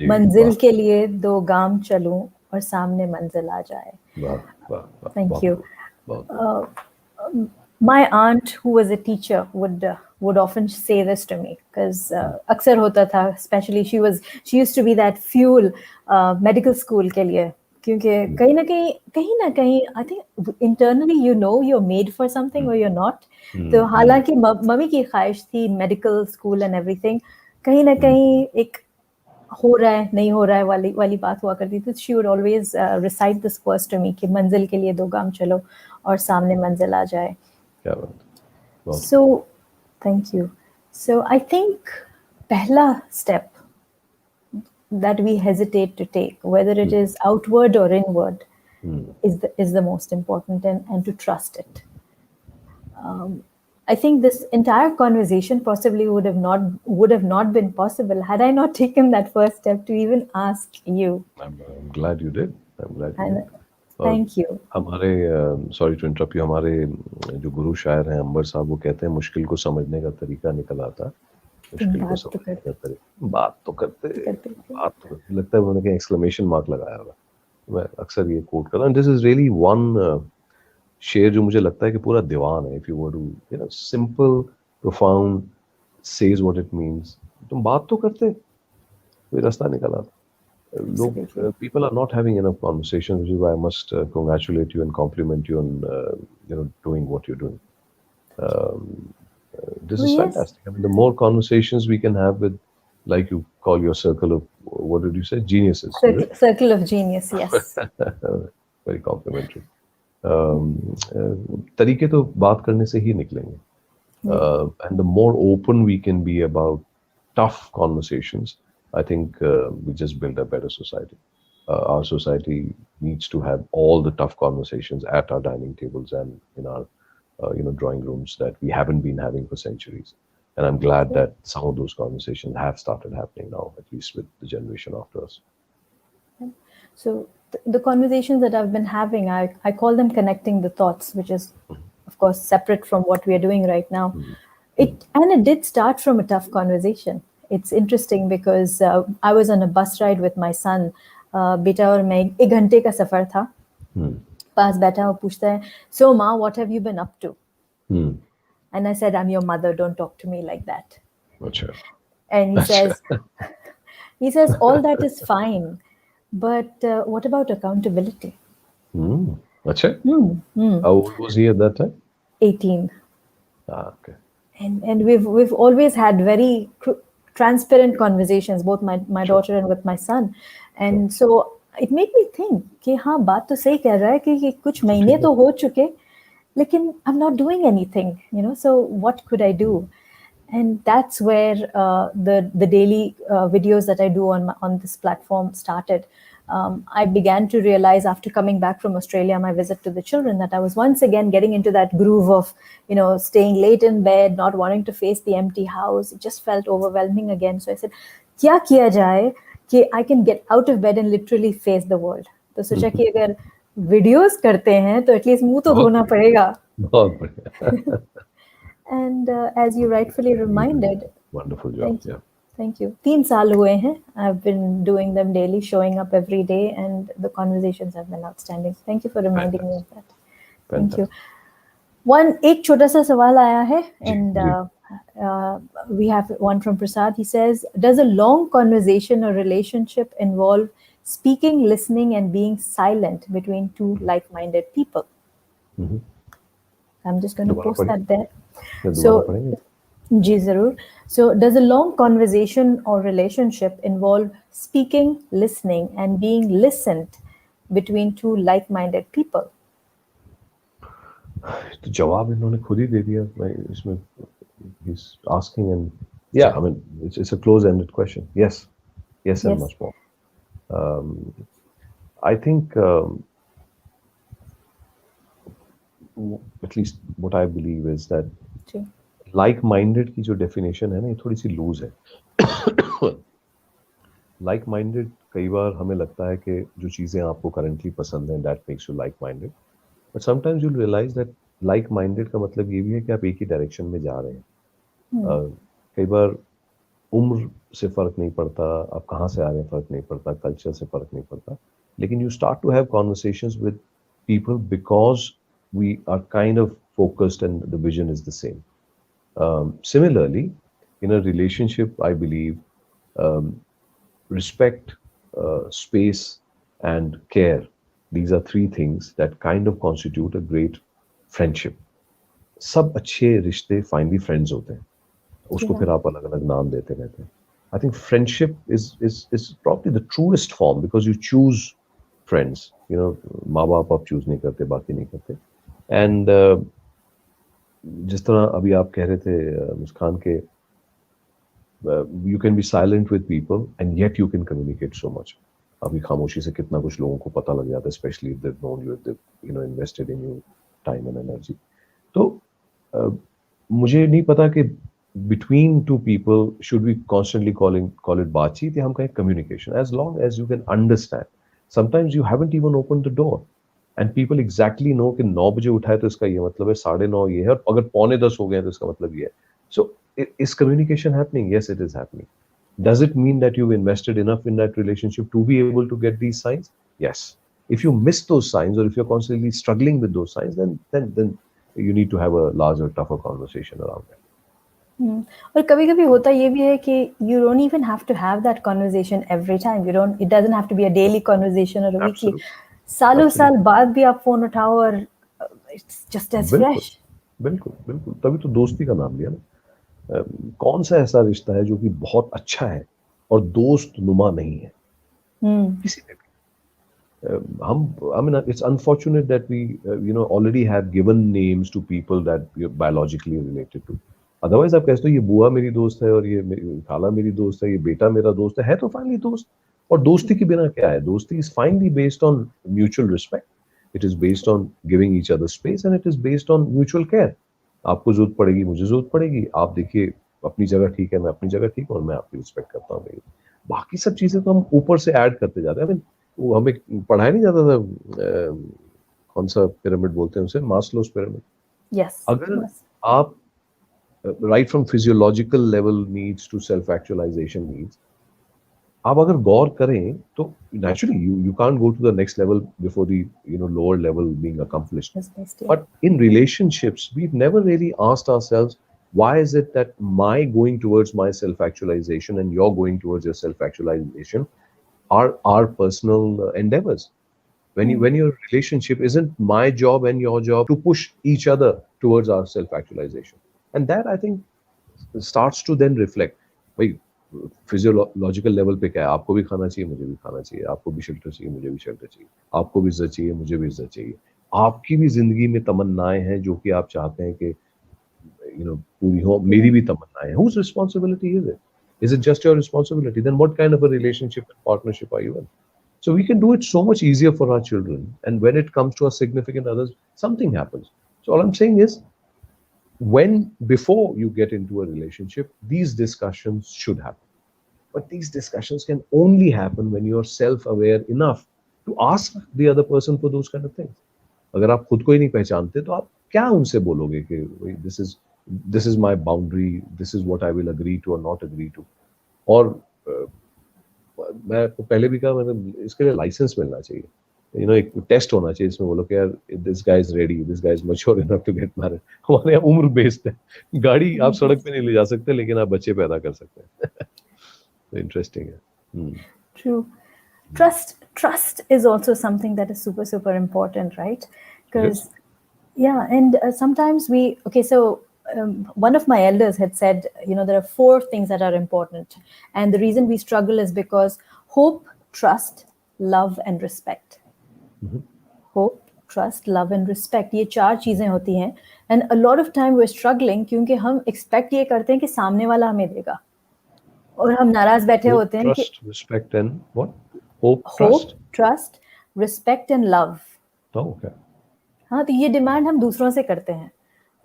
मंजिल के लिए 2 गाम चलूं और सामने मंजिल आ जाए. वाह वाह वाह. Thank you. My aunt, who was a teacher, would would often say this to me because अक्सर होता था, especially she used to be that fuel medical school के लिए, क्योंकि कहीं ना कहीं I think internally you know you're made for something or you're not. तो हालांकि मम्मी की ख्वाहिश थी medical school and everything, कहीं ना कहीं एक हो रहा है नहीं हो रहा है वाली बात हुआ करती थी. She would always recite this verse to me कि मंजिल के लिए 2 गाम चलो और सामने मंजिल आ जाए. क्या बात. So thank you. So I think पहला step that we hesitate to take, whether it is outward or inward, is the most important, and to trust it. I think this entire conversation possibly would have not been possible had I not taken that first step to even ask you. I'm glad you did. Thank you. हमारे sorry to interrupt you, हमारे जो गुरु शायर हैं अंबर साहब, वो कहते हैं मुश्किल को समझने का तरीका निकल आता, मुश्किल को समझने का तरीका. बात तो करते लगता है उन्होंने एक्सक्लेमेशन मार्क लगाया होगा. मैं अक्सर ये कोट करता हूं. दिस इज रियली वन शेर जो मुझे लगता है कि पूरा दीवान है. If you were to you know simple profound says what it means. तुम बात तो करते, कोई रास्ता निकल आता. Look, people are not having enough conversations, which is why I must congratulate you and compliment you on doing what you're doing. This is fantastic. I mean, the more conversations we can have with, like you call your circle of, what did you say, geniuses? Circle of genius, yes. Very complimentary. तरीके तो बात करने से ही निकलेंगे. And the more open we can be about tough conversations, I think we just build a better society. Our society needs to have all the tough conversations at our dining tables and in our drawing rooms that we haven't been having for centuries. And I'm glad that some of those conversations have started happening now, at least with the generation after us. So the conversations that I've been having, I call them connecting the thoughts, which is, of course, separate from what we are doing right now. It did start from a tough conversation. It's interesting because I was on a bus ride with my son. बेटा और मैं 1 घंटे का सफर था. पास बैठा और पूछता है, so Ma, what have you been up to? And I said, I'm your mother, don't talk to me like that. Achha. And he says all that is fine, but what about accountability? Achha. How old was he at that time? 18. Okay. And we've always had very transparent conversations, both my daughter and with my son. And so it made me think कि हाँ बात तो सही कह रहा है कि कुछ महीने तो हो चुके, लेकिन I'm not doing anything, so what could I do? And that's where the daily videos that I do on this platform started. I began to realize after coming back from Australia, my visit to the children, that I was once again getting into that groove of, staying late in bed, not wanting to face the empty house. It just felt overwhelming again. So I said, क्या किया जाए कि I can get out of bed and literally face the world. तो सोचा कि अगर videos करते हैं तो at least मुंह तो धोना पड़ेगा. बहुत बढ़िया. And as you rightfully reminded, wonderful job. Thank you. 3 साल हुए हैं. I've been doing them daily, showing up every day, and the conversations have been outstanding. Thank you for reminding me of that. Thank you. एक छोटा सा सवाल आया है, and we have one from Prasad. He says, does a long conversation or relationship involve speaking, listening, and being silent between 2 like-minded people? I'm just going to post that there. So, जी जरूर. So does a long conversation or relationship involve speaking, listening, and being listened between 2 like-minded people? तो जवाब इन्होंने खुद ही दे दिया. मैं इसमें he's asking, and yeah, I mean it's a close-ended question. Yes, and much more. I think at least what I believe is that like-minded की जो definition है ना, ये थोड़ी सी लूज है. Like-minded कई बार हमें लगता है कि जो चीज़ें आपको currently पसंद हैं, that makes you like-minded. But sometimes you'll realize that like-minded का मतलब ये भी है कि आप एक ही direction में जा रहे हैं. कई बार उम्र से फर्क नहीं पड़ता, आप कहाँ से आ रहे हैं फर्क नहीं पड़ता, culture से फर्क नहीं पड़ता, लेकिन you start to have conversations with people because we are kind of focused and the vision is the same. Similarly, in a relationship, I believe respect, space, and care. These are three things that kind of constitute a great friendship. सब अच्छे रिश्ते finally friends होते हैं, उसको Yeah. फिर आप अलग अलग नाम देते रहते हैं. I think friendship is probably the truest form because you choose friends. You know, माँ बाप आप चूज नहीं करते, बाकी नहीं करते. And जिस तरह अभी आप कह रहे थे मुस्कान के, you can be silent with people and yet you can communicate so much. अभी खामोशी से कितना कुछ लोगों को पता लग जाता है, especially if they've known you, if they've invested in you time and energy. तो मुझे नहीं पता कि between two people should we constantly call it बातचीत या हम कहें communication, as long as you can understand. Sometimes you haven't even opened the door and people exactly know कि 9 बजे उठाए तो इसका ये मतलब है, 9:30 ये है, और अगर 9:45 हो गए तो इसका मतलब ये है. So is communication happening? Yes, it is happening. Does it mean that you've invested enough in that relationship to be able to get these signs? Yes. If you miss those signs or if you're constantly struggling with those signs, then you need to have a larger, tougher conversation around that. और कभी कभी होता ये भी है कि you don't even have to have that conversation every time. It doesn't have to be a daily conversation or a weekly. Absolutely. सालों साल Absolutely. बाद भी आप फोन उठाओ और it's just as बिल्कुल, fresh. बिल्कुल, बिल्कुल. तभी तो दोस्ती का नाम लिया ना. कौन सा ऐसा रिश्ता है जो कि बहुत अच्छा है और दोस्त नुमा नहीं है? किसी में भी. I mean, it's unfortunate that we, already have given names to people that we are biologically related to. Otherwise, आप कहते हो ये बुआ मेरी दोस्त है और ये खाला मेरी दोस्त है, ये बेटा मेरा दोस्त है तो फाइनली दोस्त. और दोस्ती के बिना क्या है? दोस्ती is finally based on mutual respect. It is based on giving each other space and it is based on mutual care. आपको जरूरत पड़ेगी, मुझे जरूरत पड़ेगी. आप देखिए अपनी जगह ठीक है, मैं अपनी जगह ठीक हूँ और मैं आपकी रिस्पेक्ट करता हूँ. बाकी सब चीजें तो हम ऊपर से ऐड करते जाते हैं. I mean, वो हमें पढ़ाया नहीं जाता था, कौन सा पिरामिड बोलते हैं उसे, मास्लोस पिरामिड. Yes. अगर Yes. आप right from physiological level needs to self actualisation needs, आप अगर गौर करें तो naturally you can't go to the next level before the lower level being accomplished. Yes, best, yeah. But in relationships we've never really asked ourselves, why is it that my going towards my self actualization and your going towards your self actualization are our personal endeavors? When your relationship isn't my job and your job to push each other towards our self actualization, and that I think starts to then reflect, भाई physiological level पे क्या है, आपको भी खाना चाहिए, मुझे भी खाना चाहिए, आपको भी शेल्टर चाहिए, मुझे भी शेल्टर चाहिए, आपको भी इज्जत चाहिए, मुझे भी इज्जत चाहिए, आपकी भी जिंदगी में तमन्नाएं हैं जो कि आप चाहते हैं कि पूरी हो, मेरी भी तमन्नाएं हैं. Whose responsibility is it? Is it just your responsibility? Then what kind of a relationship and partnership are you in? So we can do it so much easier for our children. And when it comes to our significant others, something happens. So all I'm saying is, before you get into a relationship, these discussions should happen. But these discussions can only happen when you're self-aware enough to ask the other person for those kind of things. अगर आप खुद को ही नहीं पहचानते तो आप क्या उनसे बोलोगे कि this is my boundary, this is what I will agree to or not agree to. और मैं पहले भी कहा, मतलब इसके लिए लाइसेंस मिलना चाहिए. एक टेस्ट होना चाहिए इसमें, बोलो कि यार this guy is ready, this guy is mature enough to get married. हमारे यहाँ उम्र बेस्ड है. गाड़ी आप सड़क पे नहीं ले जा सकते लेकिन आप बच्चे पैदा कर सकते हैं. तो इंटरेस्टिंग है. True. Trust is also something that is super super important, right? It Because is. yeah, and sometimes so one of my elders had said, there are 4 things that are important, and the reason we struggle is because hope, trust, love, and respect. Hope, trust, love, and respect. ये 4 चीजें होती हैं, and a lot of time we're struggling क्योंकि हम expect ये करते हैं कि सामने वाला हमें देगा, और हम नाराज बैठे Hope, होते हैं कि trust, respect, and what? Hope, hope, trust. trust, respect, and love. Oh, okay. हाँ, तो ये डिमांड हम दूसरों से करते हैं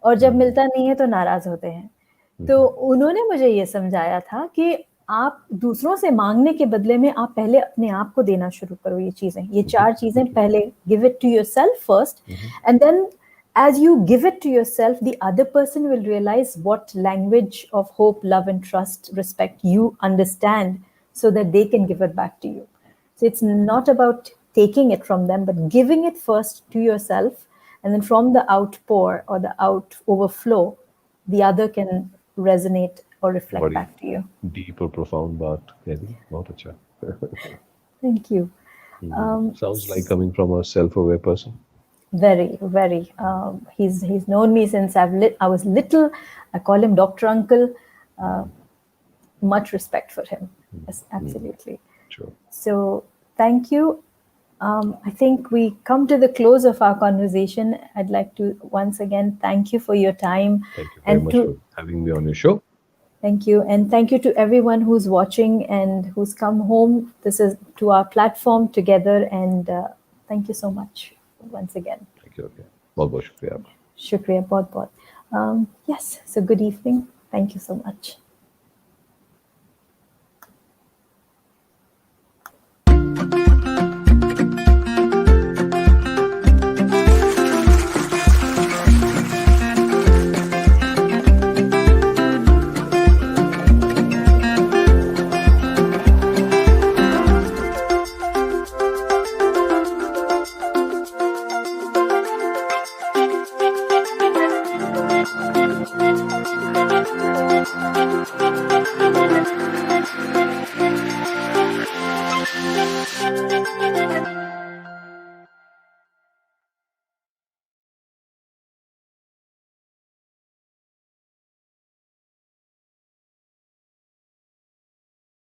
और जब मिलता नहीं है तो नाराज होते हैं. तो उन्होंने मुझे ये समझाया था कि आप दूसरों से मांगने के बदले में आप पहले अपने आप को देना शुरू करो. ये चीजें, ये 4 चीजें पहले give it to yourself first, and then as you give it to yourself, the other person will realize what language of hope, love, and trust, respect you understand, so that they can give it back to you. So it's not about taking it from them, but giving it first to yourself, and then from the outpour or the out overflow, the other can resonate or reflect बड़ी back to you. deep और profound बात कह दी, बहुत अच्छा. Thank you. Sounds like coming from a self-aware person. Very, very. He's known me since I was little. I call him Doctor Uncle. Much respect for him. Yes, absolutely. Sure. So thank you. I think we come to the close of our conversation. I'd like to once again thank you for your time, Thank you very and much to for having me on your show. thank you, and thank you to everyone who's watching and who's come home. This is to our platform together, and thank you so much once again. Thank you. Okay. बहुत बहुत शुक्रिया आपका. Shukriya, बहुत बहुत. Yes, so good evening. Thank you so much.